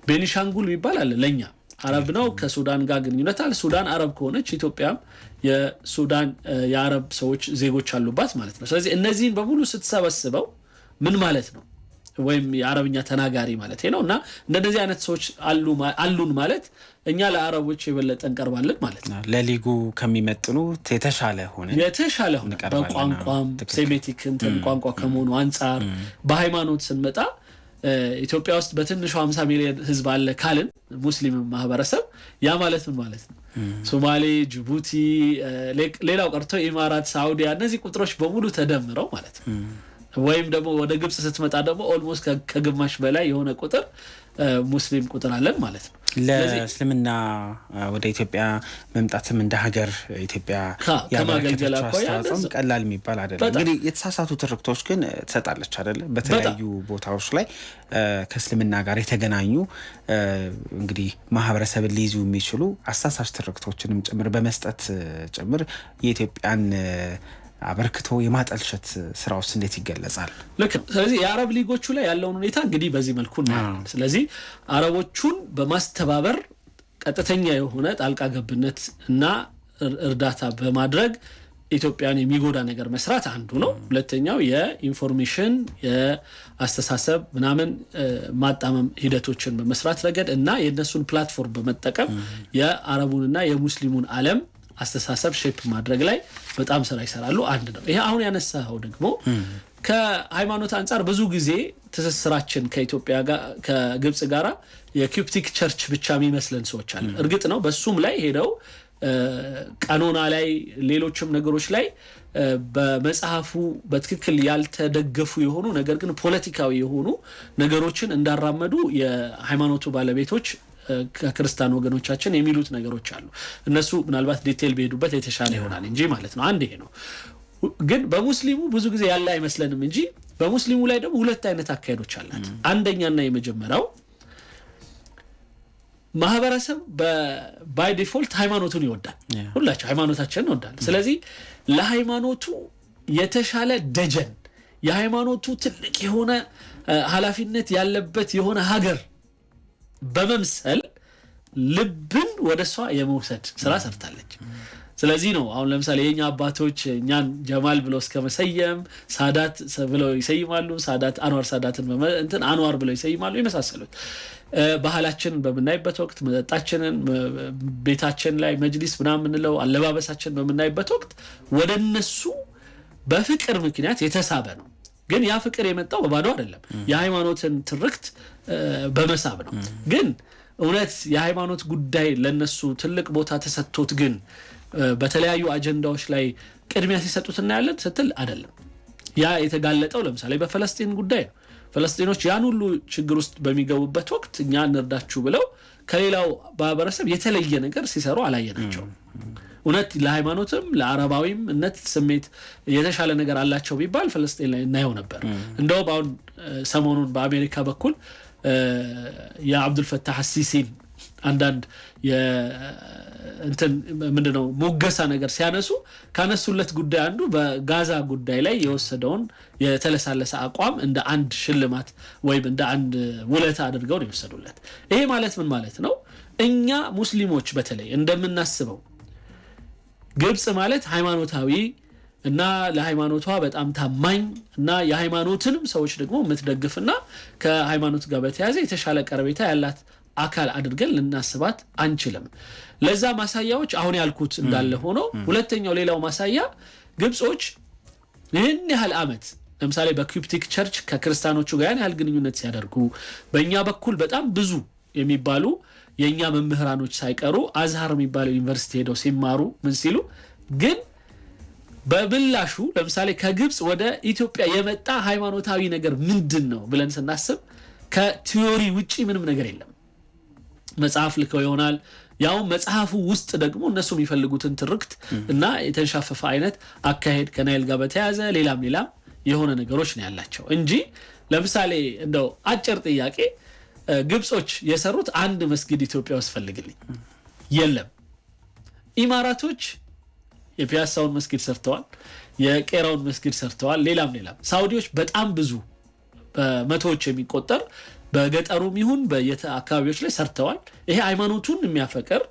ቤኒሻንጉል ይባላል ለኛ አረብ ነው፣ ከሱዳን ጋር ግንኙነት አለ። ሱዳን አረብ ከሆነች ኢትዮጵያም የሱዳን የአረብ ሰዎች ዜጎች አሉባት ማለት ነው። ስለዚህ እነዚህን በሙሉ ስትሰበስበው ምን ማለት ነው? ወይም የአረብኛ ተናጋሪ ማለት ነው። እና እንደዚህ አይነት ሰዎች አሉን ማለት እኛ ለአረቦች የበለጠ እንቀርባለን ማለት ነው። ለሊጉ ከሚመጥኑ የተሻለ ሆነ በቋንቋም ሴሜቲክ እንትን ቋንቋ ከመሆኑ አንጻር በሃይማኖት ስንመጣ ኢትዮጵያ ውስጥ በትንሹ 50 ሚሊዮን ህዝብ አለ ካልን ሙስሊም ማህበረሰብ ያ ማለት ምን ማለት ነው? ሶማሌ፣ ጅቡቲ፣ ሌላው ቀርቶ ኢማራት፣ ሳዑዲያ እነዚህ ቁጥሮች በሙሉ ተደምረው ማለት ነው። ወይም ደግሞ ወደ ግብጽ ስትመጣ ደግሞ ኦልሞስት ከግማሽ በላይ የሆነ ቁጥር ሙስሊም ቁጥር አለን ማለት ነው። ለእስልምና ወደ ኢትዮጵያ መምጣትም እንደ ሀገር ኢትዮጵያ ያበረከተችው አስተዋጽኦም ቀላል የሚባል አይደለም። እንግዲህ የተሳሳቱ ትርክቶች ግን ትሰጣለች አይደለ? በተለያዩ ቦታዎች ላይ ከእስልምና ጋር የተገናኙ እንግዲህ ማህበረሰብን ሊይዙ የሚችሉ አሳሳች ትርክቶችንም ጭምር በመስጠት ጭምር የኢትዮጵያን አበርክቶ የማጠልሸት ስራ ውስጥ እንዴት ይገለጻል? ልክ ነው። ስለዚህ የአረብ ሊጎቹ ላይ ያለውን ሁኔታ እንግዲህ በዚህ መልኩ እናያለን። ስለዚህ አረቦቹን በማስተባበር ቀጥተኛ የሆነ ጣልቃ ገብነት እና እርዳታ በማድረግ ኢትዮጵያን የሚጎዳ ነገር መስራት አንዱ ነው። ሁለተኛው የኢንፎርሜሽን የአስተሳሰብ ምናምን ማጣመም ሂደቶችን በመስራት ረገድ እና የነሱን ፕላትፎርም በመጠቀም የአረቡንና የሙስሊሙን ዓለም አስተሳሰብ ሼፕ ማድረግ ላይ በጣም ስራ ይሰራሉ። አንድ ነው ይሄ። አሁን ያነሳው ደግሞ ከሃይማኖት አንፃር ብዙ ጊዜ ትስስራችን ከኢትዮጵያ ጋር ከግብጽ ጋራ የኮፕቲክ ቸርች ብቻ የሚመስለን ሰዎች አለ። እርግጥ ነው በሱም ላይ ሄደው ቀኖና ላይ ሌሎችም ነገሮች ላይ በመጽሐፉ በትክክል ያልተደገፉ የሆኑ ነገር ግን ፖለቲካዊ የሆኑ ነገሮችን እንዳራመዱ የሃይማኖቱ ባለቤቶች ከክርስቲያን ወገኖቻችን የሚሉት ነገሮች አሉ። እነሱ ምናልባት ዲቴል ቢሄዱበት የተሻለ ይሆናል እንጂ ማለት ነው። አንድ ይሄ ነው። ግን በሙስሊሙ ብዙ ጊዜ ያለ አይመስለንም እንጂ በሙስሊሙ ላይ ደግሞ ሁለት አይነት አካሄዶች አላት። አንደኛና የመጀመሪያው ማህበረሰብ ባይ ዲፎልት ሃይማኖቱን ይወዳል። ሁላችን ሃይማኖታችንን እንወዳለን። ስለዚህ ለሃይማኖቱ የተሻለ ደጀን የሃይማኖቱ ትልቅ የሆነ ኃላፊነት ያለበት የሆነ ሀገር በመምሰል ልብን ወደሷ የመውሰድ ስራ ሰርታለች። ስለዚህ ነው አሁን ለምሳሌ የኛ አባቶች እኛን ጀማል ብለው እስከ መሰየም ሳዳት ብለው ይሰይማሉ። ሳዳት አንዋር ሳዳትን እንትን አንዋር ብለው ይሰይማሉ። የመሳሰሉት ባህላችንን በምናይበት ወቅት መጠጣችንን ቤታችን ላይ መጅሊስ ምናምን ምንለው አለባበሳችን በምናይበት ወቅት ወደነሱ በፍቅር ምክንያት የተሳበ ነው። ግን ያ ፍቅር የመጣው በባዶ አይደለም። የሃይማኖትን ትርክት በመሳብ ነው። ግን እውነት የሃይማኖት ጉዳይ ለነሱ ትልቅ ቦታ ተሰጥቶት ግን በተለያዩ አጀንዳዎች ላይ ቅድሚያ ሲሰጡት እናያለን ስትል አይደለም። ያ የተጋለጠው ለምሳሌ በፈለስጢን ጉዳይ ነው። ፈለስጢኖች ያን ሁሉ ችግር ውስጥ በሚገቡበት ወቅት እኛ እንርዳችሁ ብለው ከሌላው ማህበረሰብ የተለየ ነገር ሲሰሩ አላየናቸውም። እውነት ለሃይማኖትም ለአረባዊም እነት ስሜት የተሻለ ነገር አላቸው ቢባል ፈለስጢን ላይ እናየው ነበር። እንደውም አሁን ሰሞኑን በአሜሪካ በኩል የአብዱልፈታህ አሲሲን አንዳንድ እንትን ምንድነው ሞገሳ ነገር ሲያነሱ ካነሱለት ጉዳይ አንዱ በጋዛ ጉዳይ ላይ የወሰደውን የተለሳለሰ አቋም እንደ አንድ ሽልማት ወይም እንደ አንድ ውለታ አድርገው ነው የወሰዱለት። ይሄ ማለት ምን ማለት ነው? እኛ ሙስሊሞች በተለይ እንደምናስበው ግብጽ ማለት ሃይማኖታዊ እና ለሃይማኖቷ በጣም ታማኝ እና የሃይማኖትንም ሰዎች ደግሞ የምትደግፍና ከሃይማኖት ጋር በተያያዘ የተሻለ ቀረቤታ ያላት አካል አድርገን ልናስባት አንችልም። ለዛ ማሳያዎች አሁን ያልኩት እንዳለ ሆኖ ሁለተኛው ሌላው ማሳያ ግብጾች ይህን ያህል ዓመት ለምሳሌ በኮፕቲክ ቸርች ከክርስቲያኖቹ ጋር ያን ያህል ግንኙነት ሲያደርጉ በእኛ በኩል በጣም ብዙ የሚባሉ የእኛ መምህራኖች ሳይቀሩ አዝሃር የሚባለው ዩኒቨርሲቲ ሄደው ሲማሩ ምን ሲሉ ግን በብላሹ ለምሳሌ ከግብጽ ወደ ኢትዮጵያ የመጣ ሃይማኖታዊ ነገር ምንድን ነው ብለን ስናስብ ከቲዮሪ ውጪ ምንም ነገር የለም። መጽሐፍ ልከው ይሆናል። ያው መጽሐፉ ውስጥ ደግሞ እነሱ የሚፈልጉትን ትርክት እና የተንሻፈፈ አይነት አካሄድ ከናይል ጋር በተያያዘ ሌላም የሆነ ነገሮች ነው ያላቸው እንጂ ለምሳሌ እንደው አጭር ጥያቄ ግብጾች የሰሩት አንድ መስጊድ ኢትዮጵያ ውስጥ ፈልግልኝ የለም። ኢማራቶች የፒያሳውን መስጊድ ሰርተዋል፣ የቄራውን መስጊድ ሰርተዋል፣ ሌላም ሳውዲዎች በጣም ብዙ በመቶዎች የሚቆጠር በገጠሩም ይሁን በየአካባቢዎች ላይ ሰርተዋል። ይሄ ሃይማኖቱን የሚያፈቅር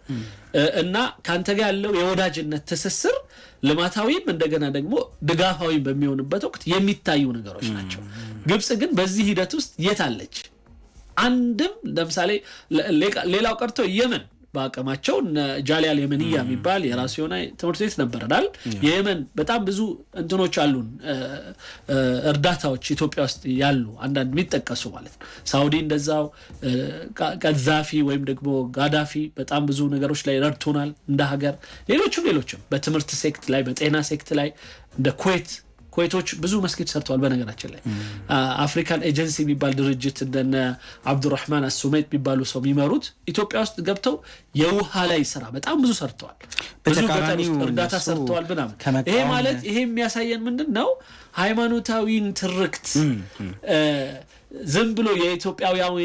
እና ካንተ ጋር ያለው የወዳጅነት ትስስር ልማታዊም እንደገና ደግሞ ድጋፋዊም በሚሆንበት ወቅት የሚታዩ ነገሮች ናቸው። ግብጽ ግን በዚህ ሂደት ውስጥ የታለች? አንድም ለምሳሌ ሌላው ቀርቶ የመን በአቀማቸው ጃሊያል የመንያ የሚባል የራሱ የሆነ ትምህርት ቤት ነበረናል። የየመን በጣም ብዙ እንትኖች አሉን እርዳታዎች ኢትዮጵያ ውስጥ ያሉ አንዳንድ የሚጠቀሱ ማለት ነው። ሳውዲ እንደዛው ቀዛፊ ወይም ደግሞ ጋዳፊ በጣም ብዙ ነገሮች ላይ ረድቶናል እንደ ሀገር። ሌሎችም በትምህርት ሴክት ላይ በጤና ሴክት ላይ እንደ ኩዌቶች ብዙ መስጊድ ሰርተዋል። በነገራችን ላይ አፍሪካን ኤጀንሲ የሚባል ድርጅት እንደነ አብዱራህማን አሱሜት የሚባሉ ሰው የሚመሩት ኢትዮጵያ ውስጥ ገብተው የውሃ ላይ ስራ በጣም ብዙ ሰርተዋል። ብዙ ገጠር ውስጥ እርዳታ ሰርተዋል ምናምን። ይሄ ማለት ይሄ የሚያሳየን ምንድን ነው? ሃይማኖታዊን ትርክት ዝም ብሎ የኢትዮጵያውያን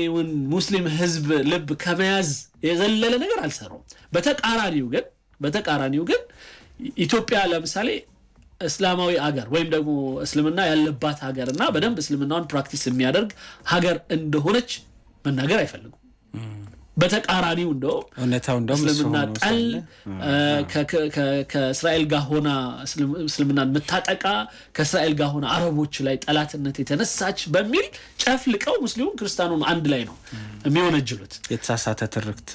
ሙስሊም ህዝብ ልብ ከመያዝ የዘለለ ነገር አልሰሩም። በተቃራኒው ግን ኢትዮጵያ ለምሳሌ እስላማዊ ሀገር ወይም ደግሞ እስልምና ያለባት ሀገርና በደንብ እስልምናውን ፕራክቲስ የሚያደርግ ሀገር እንደሆነች መናገር አይፈልጉም። በተቃራኒው እንደው እስልምና ጠል ከእስራኤል ጋር ሆና እስልምናን የምታጠቃ ከእስራኤል ጋር ሆና አረቦች ላይ ጠላትነት የተነሳች በሚል ጨፍልቀው ሙስሊሙን ክርስቲያኑን አንድ ላይ ነው የሚወነጅሉት። የተሳሳተ ትርክት።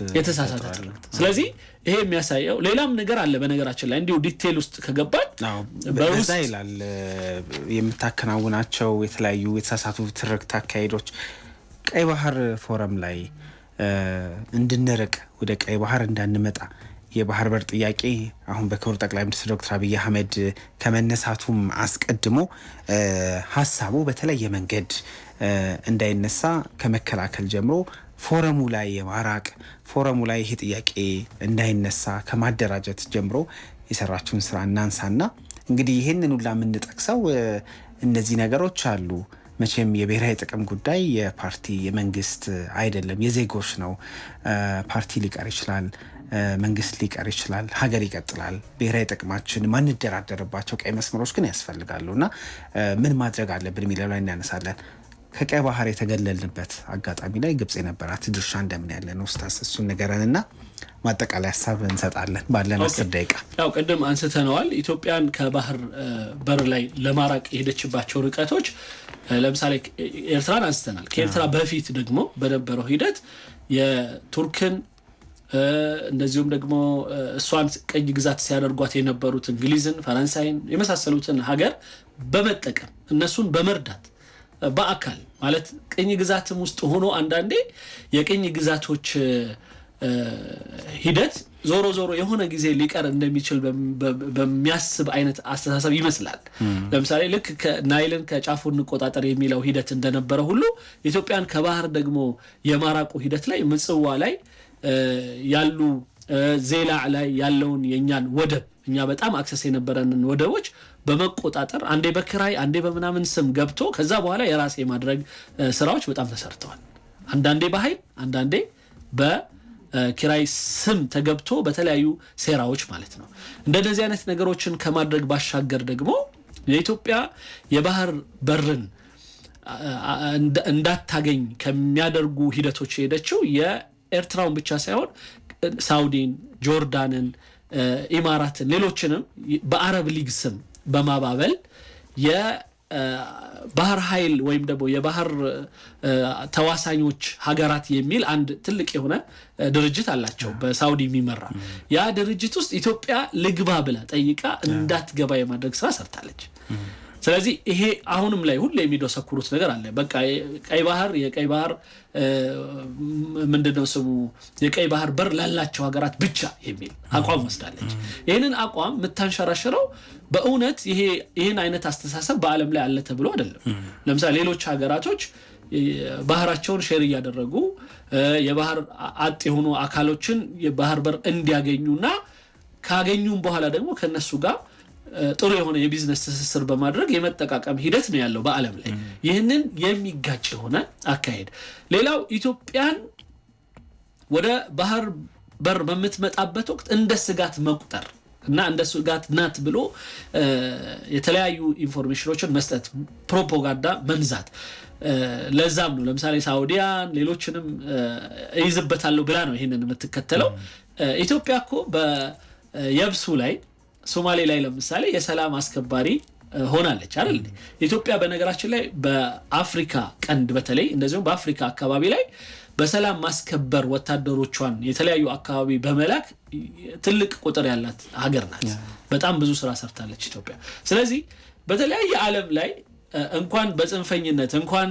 ስለዚህ ይሄ የሚያሳየው ሌላም ነገር አለ። በነገራችን ላይ እንዲሁ ዲቴል ውስጥ ከገባን በዛ ይላል የምታከናውናቸው የተለያዩ የተሳሳቱ ትርክት አካሄዶች ቀይ ባህር ፎረም ላይ እንድንርቅ ወደ ቀይ ባህር እንዳንመጣ የባህር በር ጥያቄ አሁን በክቡር ጠቅላይ ሚኒስትር ዶክተር አብይ አህመድ ከመነሳቱም አስቀድሞ ሀሳቡ በተለየ መንገድ እንዳይነሳ ከመከላከል ጀምሮ ፎረሙ ላይ የማራቅ ፎረሙ ላይ ይሄ ጥያቄ እንዳይነሳ ከማደራጀት ጀምሮ የሰራችውን ስራ እናንሳና እንግዲህ ይሄንን ሁላ የምንጠቅሰው እነዚህ ነገሮች አሉ። መቼም የብሔራዊ ጥቅም ጉዳይ የፓርቲ የመንግስት አይደለም፣ የዜጎች ነው። ፓርቲ ሊቀር ይችላል፣ መንግስት ሊቀር ይችላል፣ ሀገር ይቀጥላል። ብሔራዊ ጥቅማችን ማንደራደርባቸው ቀይ መስመሮች ግን ያስፈልጋሉ እና ምን ማድረግ አለብን የሚለው ላይ እናነሳለን። ከቀይ ባህር የተገለልንበት አጋጣሚ ላይ ግብጽ የነበራት ድርሻ እንደምን ያለ ነው ኡስታዝ? እሱን ንገረንና ማጠቃለያ ሀሳብ እንሰጣለን ባለን 10 ደቂቃ። ያው ቅድም አንስተነዋል። ኢትዮጵያን ከባህር በር ላይ ለማራቅ የሄደችባቸው ርቀቶች ለምሳሌ ኤርትራን አንስተናል። ከኤርትራ በፊት ደግሞ በነበረው ሂደት የቱርክን እንደዚሁም ደግሞ እሷን ቀኝ ግዛት ሲያደርጓት የነበሩት እንግሊዝን፣ ፈረንሳይን የመሳሰሉትን ሀገር በመጠቀም እነሱን በመርዳት በአካል ማለት ቀኝ ግዛትም ውስጥ ሆኖ አንዳንዴ የቀኝ ግዛቶች ሂደት ዞሮ ዞሮ የሆነ ጊዜ ሊቀር እንደሚችል በሚያስብ አይነት አስተሳሰብ ይመስላል። ለምሳሌ ልክ ናይልን ከጫፉ እንቆጣጠር የሚለው ሂደት እንደነበረ ሁሉ ኢትዮጵያን ከባህር ደግሞ የማራቁ ሂደት ላይ ምጽዋ ላይ ያሉ ዜላ ላይ ያለውን የኛን ወደብ እኛ በጣም አክሰስ የነበረንን ወደቦች በመቆጣጠር አንዴ በክራይ አንዴ በምናምን ስም ገብቶ ከዛ በኋላ የራሴ ማድረግ ስራዎች በጣም ተሰርተዋል። አንዳንዴ በኃይል አንዳንዴ በኪራይ ስም ተገብቶ በተለያዩ ሴራዎች ማለት ነው። እንደዚህ አይነት ነገሮችን ከማድረግ ባሻገር ደግሞ የኢትዮጵያ የባህር በርን እንዳታገኝ ከሚያደርጉ ሂደቶች ሄደችው የኤርትራውን ብቻ ሳይሆን ሳውዲን፣ ጆርዳንን፣ ኢማራትን ሌሎችንም በአረብ ሊግ ስም በማባበል የባህር ኃይል ወይም ደግሞ የባህር ተዋሳኞች ሀገራት የሚል አንድ ትልቅ የሆነ ድርጅት አላቸው በሳውዲ የሚመራ። ያ ድርጅት ውስጥ ኢትዮጵያ ልግባ ብላ ጠይቃ እንዳትገባ የማድረግ ስራ ሰርታለች። ስለዚህ ይሄ አሁንም ላይ ሁሉ የሚደሰኩሩት ነገር አለ። በቃ ቀይ ባህር የቀይ ባህር ምንድነው ስሙ የቀይ ባህር በር ላላቸው ሀገራት ብቻ የሚል አቋም ወስዳለች። ይሄንን አቋም የምታንሸራሽረው በእውነት ይሄን አይነት አስተሳሰብ በዓለም ላይ አለ ተብሎ አይደለም። ለምሳሌ ሌሎች ሀገራቶች ባህራቸውን ሼር እያደረጉ የባህር አጥ የሆኑ አካሎችን የባህር በር እንዲያገኙና ካገኙም በኋላ ደግሞ ከነሱ ጋር ጥሩ የሆነ የቢዝነስ ትስስር በማድረግ የመጠቃቀም ሂደት ነው ያለው በዓለም ላይ። ይህንን የሚጋጭ የሆነ አካሄድ ሌላው ኢትዮጵያን ወደ ባህር በር በምትመጣበት ወቅት እንደ ስጋት መቁጠር እና እንደ ስጋት ናት ብሎ የተለያዩ ኢንፎርሜሽኖችን መስጠት፣ ፕሮፓጋንዳ መንዛት። ለዛም ነው ለምሳሌ ሳውዲያን ሌሎችንም ይዝበታለሁ ብላ ነው ይሄንን የምትከተለው። ኢትዮጵያ እኮ በየብሱ ላይ ሶማሌ ላይ ለምሳሌ የሰላም አስከባሪ ሆናለች አይደል? ኢትዮጵያ በነገራችን ላይ በአፍሪካ ቀንድ በተለይ እንደዚሁም በአፍሪካ አካባቢ ላይ በሰላም ማስከበር ወታደሮቿን የተለያዩ አካባቢ በመላክ ትልቅ ቁጥር ያላት ሀገር ናት። በጣም ብዙ ስራ ሰርታለች ኢትዮጵያ። ስለዚህ በተለያየ ዓለም ላይ እንኳን በጽንፈኝነት እንኳን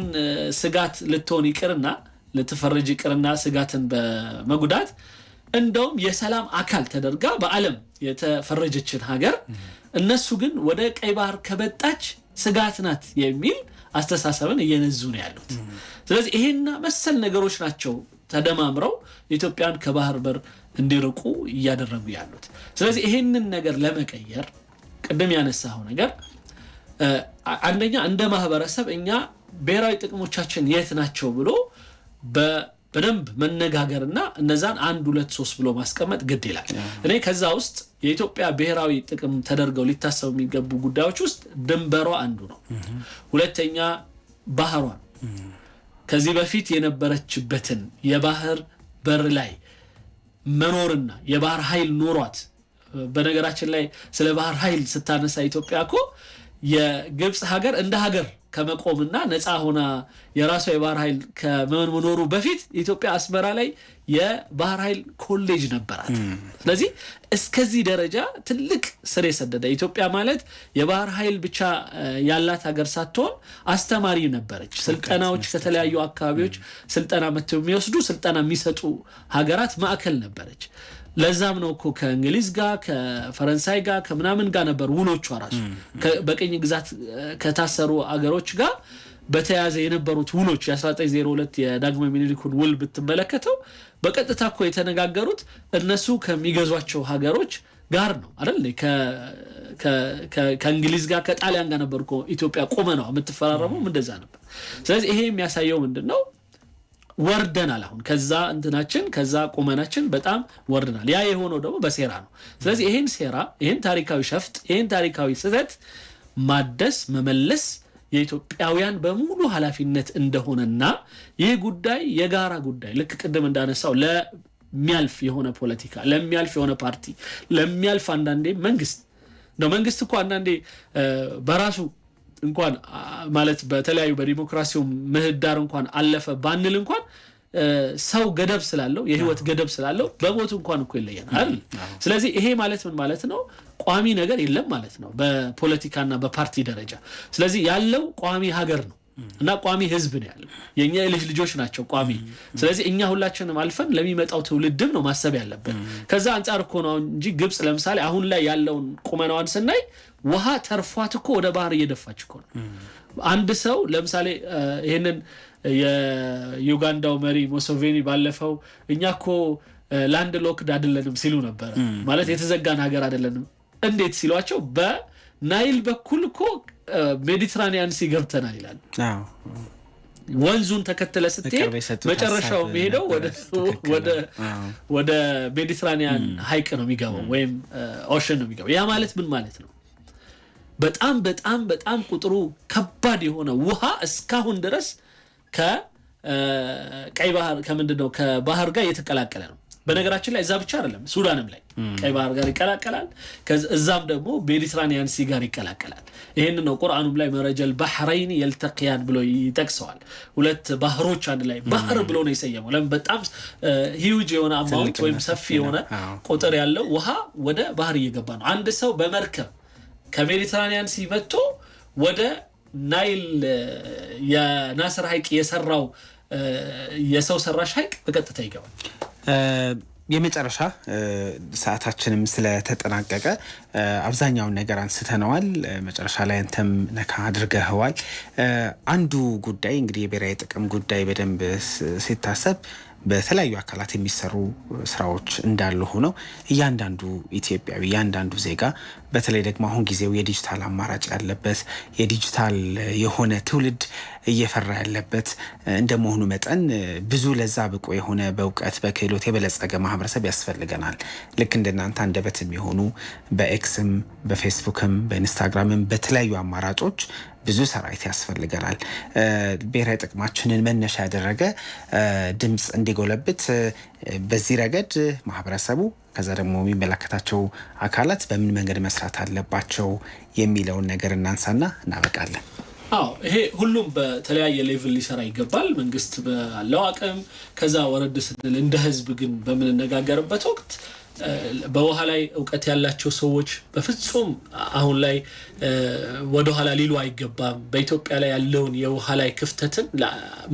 ስጋት ልትሆን ይቅርና ልትፈረጅ ይቅርና ስጋትን በመጉዳት እንደውም የሰላም አካል ተደርጋ በዓለም የተፈረጀችን ሀገር እነሱ ግን ወደ ቀይ ባህር ከበጣች ስጋት ናት የሚል አስተሳሰብን እየነዙ ነው ያሉት። ስለዚህ ይሄና መሰል ነገሮች ናቸው ተደማምረው ኢትዮጵያን ከባህር በር እንዲርቁ እያደረጉ ያሉት። ስለዚህ ይሄንን ነገር ለመቀየር ቅድም ያነሳው ነገር አንደኛ እንደ ማህበረሰብ እኛ ብሔራዊ ጥቅሞቻችን የት ናቸው ብሎ በደንብ መነጋገርና እነዛን 1 2 3 ብሎ ማስቀመጥ ግድ ይላል። እኔ ከዛ ውስጥ የኢትዮጵያ ብሔራዊ ጥቅም ተደርገው ሊታሰቡ የሚገቡ ጉዳዮች ውስጥ ድንበሯ አንዱ ነው። ሁለተኛ ባህሯን ከዚህ በፊት የነበረችበትን የባህር በር ላይ መኖርና የባህር ኃይል ኖሯት በነገራችን ላይ ስለ ባህር ኃይል ስታነሳ ኢትዮጵያ እኮ የግብጽ ሀገር እንደ ሀገር ከመቆምና ነፃ ሆና የራሷ የባህር ኃይል ከመኖሩ በፊት ኢትዮጵያ አስመራ ላይ የባህር ኃይል ኮሌጅ ነበራት። ስለዚህ እስከዚህ ደረጃ ትልቅ ስር የሰደደ ኢትዮጵያ ማለት የባህር ኃይል ብቻ ያላት ሀገር ሳትሆን አስተማሪ ነበረች። ስልጠናዎች ከተለያዩ አካባቢዎች ስልጠና መጥተው የሚወስዱ ስልጠና የሚሰጡ ሀገራት ማዕከል ነበረች። ለዛም ነው እኮ ከእንግሊዝ ጋር ከፈረንሳይ ጋር ከምናምን ጋር ነበር ውሎቿ ራሱ በቀኝ ግዛት ከታሰሩ አገሮች ጋር በተያያዘ የነበሩት ውሎች የ1902 የዳግማዊ ምኒልክን ውል ብትመለከተው በቀጥታ እኮ የተነጋገሩት እነሱ ከሚገዟቸው ሀገሮች ጋር ነው አይደል? ከእንግሊዝ ጋር ከጣሊያን ጋር ነበር እኮ ኢትዮጵያ ቆመ ነው የምትፈራረመው እንደዛ ነበር። ስለዚህ ይሄ የሚያሳየው ምንድነው? ወርደናል። አሁን ከዛ እንትናችን ከዛ ቁመናችን በጣም ወርደናል። ያ የሆነው ደግሞ በሴራ ነው። ስለዚህ ይሄን ሴራ ይሄን ታሪካዊ ሸፍጥ ይሄን ታሪካዊ ስህተት ማደስ መመለስ የኢትዮጵያውያን በሙሉ ኃላፊነት እንደሆነና ይህ ጉዳይ የጋራ ጉዳይ ልክ ቅድም እንዳነሳው ለሚያልፍ የሆነ ፖለቲካ ለሚያልፍ የሆነ ፓርቲ ለሚያልፍ አንዳንዴ መንግስት እኮ አንዳንዴ በራሱ እንኳን ማለት በተለያዩ በዲሞክራሲው ምህዳር እንኳን አለፈ ባንል እንኳን ሰው ገደብ ስላለው የህይወት ገደብ ስላለው በሞት እንኳን እኮ ይለየናል። ስለዚህ ይሄ ማለት ምን ማለት ነው? ቋሚ ነገር የለም ማለት ነው በፖለቲካና በፓርቲ ደረጃ። ስለዚህ ያለው ቋሚ ሀገር ነው እና ቋሚ ህዝብ ነው ያለው። የኛ ልጆች ናቸው ቋሚ። ስለዚህ እኛ ሁላችንም አልፈን ለሚመጣው ትውልድም ነው ማሰብ ያለብን። ከዛ አንፃር እኮ ነው እንጂ ግብጽ ለምሳሌ አሁን ላይ ያለውን ቁመናዋን ስናይ ውሃ ተርፏት እኮ ወደ ባህር እየደፋች እኮ ነው። አንድ ሰው ለምሳሌ ይሄንን የዩጋንዳው መሪ ሙሴቬኒ ባለፈው እኛ እኮ ላንድ ሎክድ አይደለንም ሲሉ ነበር። ማለት የተዘጋን ሀገር አይደለንም እንዴት ሲሏቸው በናይል በኩል እኮ ሜዲትራኒያን ሲገብተናል ይላል። ወንዙን ተከተለ ስትሄድ መጨረሻው የሚሄደው ወደ ሜዲትራኒያን ሀይቅ ነው የሚገባው ወይም ኦሽን ነው የሚገባው። ያ ማለት ምን ማለት ነው? በጣም በጣም በጣም ቁጥሩ ከባድ የሆነ ውሃ እስካሁን ድረስ ከቀይ ባህር ከምንድነው ከባህር ጋር የተቀላቀለ ነው። በነገራችን ላይ እዛ ብቻ አይደለም ሱዳንም ላይ ቀይ ባህር ጋር ይቀላቀላል። እዛም ደግሞ ሜዲትራኒያን ሲ ጋር ይቀላቀላል። ይሄን ነው ቁርአኑም ላይ መረጀል ባህረይን ይልተቂያን ብሎ ይጠቅሰዋል። ሁለት ባህሮች አንድ ላይ ባህር ብሎ ነው የሰየመው። ለምን? በጣም ሂውጅ የሆነ አማውንት ወይም ሰፊ የሆነ ቁጥር ያለው ውሃ ወደ ባህር እየገባ ነው። አንድ ሰው በመርከብ ከሜዲትራኒያን ሲ መጥቶ ወደ ናይል የናስር ሐይቅ የሰራው የሰው ሰራሽ ሐይቅ በቀጥታ ይገባል። የመጨረሻ ሰዓታችንም ስለተጠናቀቀ አብዛኛውን ነገር አንስተነዋል። መጨረሻ ላይ አንተም ነካ አድርገኸዋል። አንዱ ጉዳይ እንግዲህ የብሔራዊ ጥቅም ጉዳይ በደንብ ሲታሰብ በተለያዩ አካላት የሚሰሩ ስራዎች እንዳሉ ሆነው እያንዳንዱ ኢትዮጵያዊ እያንዳንዱ ዜጋ በተለይ ደግሞ አሁን ጊዜው የዲጂታል አማራጭ ያለበት የዲጂታል የሆነ ትውልድ እየፈራ ያለበት እንደመሆኑ መጠን ብዙ ለዛ ብቁ የሆነ በእውቀት በክህሎት የበለጸገ ማህበረሰብ ያስፈልገናል። ልክ እንደናንተ አንደበት የሚሆኑ በኤክስም በፌስቡክም በኢንስታግራምም በተለያዩ አማራጮች ብዙ ሰራዊት ያስፈልገናል። ብሔራዊ ጥቅማችንን መነሻ ያደረገ ድምፅ እንዲጎለብት በዚህ ረገድ ማህበረሰቡ ከዛ ደግሞ የሚመለከታቸው አካላት በምን መንገድ መስራት አለባቸው የሚለውን ነገር እናንሳና እናበቃለን። ይሄ ሁሉም በተለያየ ሌቭል ሊሰራ ይገባል። መንግስት ባለው አቅም ከዛ ወረድ ስንል እንደ ህዝብ ግን በምንነጋገርበት ወቅት በውሃ ላይ እውቀት ያላቸው ሰዎች በፍጹም አሁን ላይ ወደ ኋላ ሊሉ አይገባም። በኢትዮጵያ ላይ ያለውን የውሃ ላይ ክፍተትን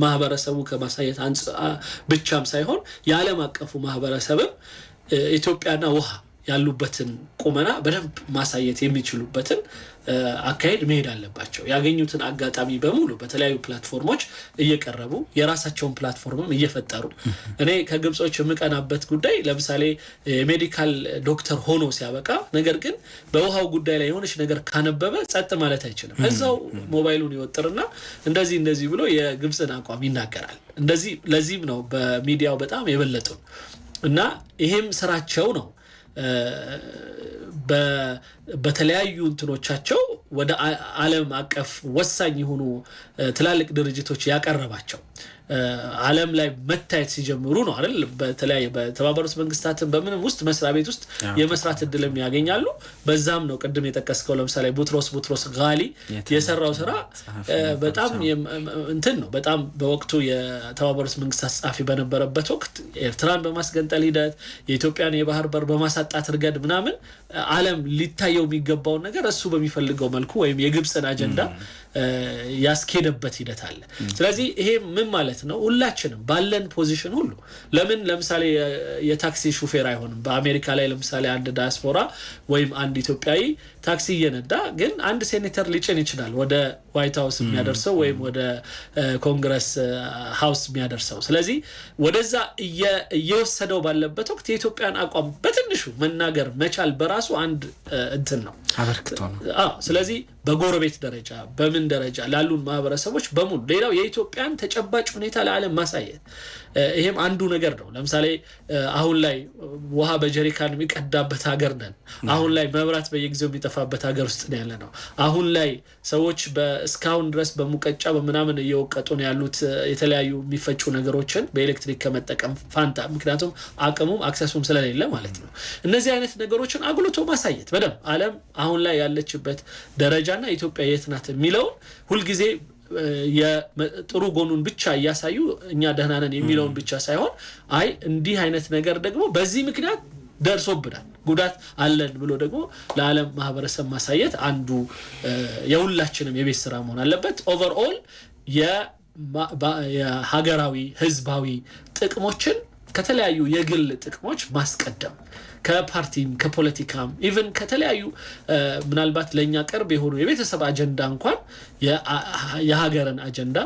ማህበረሰቡ ከማሳየት ብቻም ሳይሆን የዓለም አቀፉ ማህበረሰብም ኢትዮጵያና ውሃ ያሉበትን ቁመና በደንብ ማሳየት የሚችሉበትን አካሄድ መሄድ አለባቸው። ያገኙትን አጋጣሚ በሙሉ በተለያዩ ፕላትፎርሞች እየቀረቡ የራሳቸውን ፕላትፎርምም እየፈጠሩ እኔ ከግብጾች የምቀናበት ጉዳይ ለምሳሌ ሜዲካል ዶክተር ሆኖ ሲያበቃ ነገር ግን በውሃው ጉዳይ ላይ የሆነች ነገር ካነበበ ጸጥ ማለት አይችልም። እዛው ሞባይሉን ይወጥርና እንደዚህ ብሎ የግብጽን አቋም ይናገራል። እንደዚህ ለዚህም ነው በሚዲያው በጣም የበለጡ እና ይሄም ስራቸው ነው። በተለያዩ እንትኖቻቸው ወደ ዓለም አቀፍ ወሳኝ የሆኑ ትላልቅ ድርጅቶች ያቀረባቸው ዓለም ላይ መታየት ሲጀምሩ ነው አይደል በተለያየ በተባበሩት መንግስታትን በምንም ውስጥ መስሪያ ቤት ውስጥ የመስራት እድልም ያገኛሉ በዛም ነው ቅድም የተከስከው ለምሳሌ ቡትሮስ ጋሊ የሰራው ስራ በጣም እንትን ነው በጣም በወቅቱ የተባበሩት መንግስታት ጻፊ በነበረበት ወቅት ኤርትራን በማስገንጠል ሂደት የኢትዮጵያን የባህር በር በማሳጣት ረገድ ምናምን ዓለም ሊታየው የሚገባው ነገር እሱ በሚፈልገው መልኩ ወይም የግብጽን አጀንዳ ያስኬደበት ሂደት አለ ስለዚህ ይሄ ምን ማለት ነው ሁላችንም ባለን ፖዚሽን ሁሉ ለምን ለምሳሌ የታክሲ ሹፌር አይሆንም በአሜሪካ ላይ ለምሳሌ አንድ ዳያስፖራ ወይም አንድ ኢትዮጵያዊ ታክሲ እየነዳ ግን አንድ ሴኔተር ሊጭን ይችላል ወደ ዋይት ሃውስ የሚያደርሰው ወይም ወደ ኮንግረስ ሃውስ የሚያደርሰው ስለዚህ ወደዛ እየወሰደው ባለበት ወቅት የኢትዮጵያን አቋም በትንሹ መናገር መቻል በራሱ አንድ እንትን ነው አበርክቶ ነው ስለዚህ በጎረቤት ደረጃ በምን ደረጃ ላሉን ማህበረሰቦች በሙሉ ሌላው የኢትዮጵያን ተጨባጭ ሁኔታ ለዓለም ማሳየት ይሄም አንዱ ነገር ነው ለምሳሌ አሁን ላይ ውሃ በጀሪካን የሚቀዳበት ሀገር ነን አሁን ላይ መብራት በየጊዜው የሚጠፋበት ሀገር ውስጥ ነው ያለነው አሁን ላይ ሰዎች በእስካሁን ድረስ በሙቀጫ በመናምን እየወቀጡ ነው ያሉት የተለያዩ የሚፈጩ ነገሮችን በኤሌክትሪክ ከመጠቀም ፋንታ ምክንያቱም አቅሙም አክሰሱም ስለሌለ ማለት ነው እነዚህ አይነት ነገሮችን አጉልቶ ማሳየት በደም ዓለም አሁን ላይ ያለችበት ደረጃና ኢትዮጵያ የት ናት የሚለው ሁሉ ጊዜ የጥሩ ጎኑን ብቻ ያሳዩ እኛ ደህና ነን የሚለውን ብቻ ሳይሆን አይ እንዲህ አይነት ነገር ደግሞ በዚህ ምክንያት ደርሶብናል ጉዳት አለን ብሎ ደግሞ ለዓለም ማህበረሰብ ማሳየት አንዱ የሁላችንም የቤት ስራ መሆን አለበት ኦቨርኦል የሀገራዊ ህዝባዊ ጥቅሞችን ከተለያዩ የግል ጥቅሞች ማስቀደም ከፓርቲም ከፖለቲካም ኢቭን ከተለያዩ ምናልባት ለኛ ቅርብ የሆኑ የቤተሰብ አጀንዳ እንኳን የሀገርን አጀንዳ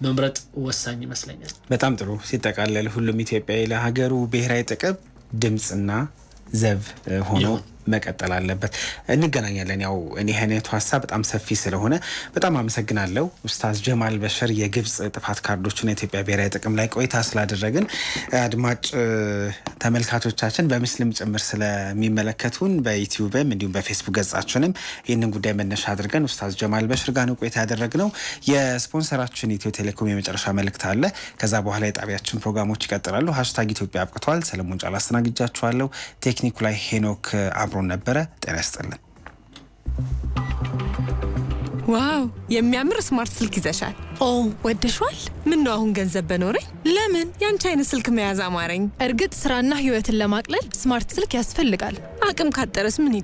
መምረጥ ወሳኝ ይመስለኛል በጣም ጥሩ ሲጠቃለል ሁሉም ኢትዮጵያዊ ለሀገሩ ብሔራዊ ጥቅም ድምጽና ዘብ ሆኖ መቀጠል አለበት እንገናኛለን ያው እኔ አይነቱ ሐሳብ በጣም ሰፊ ስለሆነ በጣም አመሰግናለሁ ኡስታዝ ጀማል በሽር የግብጽ ጥፋት ካርዶችና የኢትዮጵያ ብሔራዊ ጥቅም ላይ ቆይታ ስላደረግን አድማጭ ተመልካቾቻችን በምስልም ጭምር ስለሚመለከቱን በዩቲዩብም እንዲሁም በፌስቡክ ገጻችንም ይህንን ጉዳይ መነሻ አድርገን ኡስታዝ ጀማል በሽር ጋር ነው ቆይታ ያደረግነው የስፖንሰራችን ኢትዮ ቴሌኮም የመጨረሻ መልእክት አለ ከዛ በኋላ የጣቢያችን ፕሮግራሞች ይቀጥላሉ #ኢትዮጵያ አብቅቷል ሰለሞን ጫላ አስተናግጃችኋለሁ ቴክኒኩ ላይ ሄኖክ አብሮን ነበረ ጤና ይስጥልን ዋው የሚያምር ስማርት ስልክ ይዘሻል ኦ ወደሽዋል ምን ነው አሁን ገንዘብ በኖረኝ ለምን ያንቺ አይነት ስልክ መያዝ አማረኝ እርግጥ ስራና ህይወትን ለማቅለል ስማርት ስልክ ያስፈልጋል አቅም ካጠረስ ምን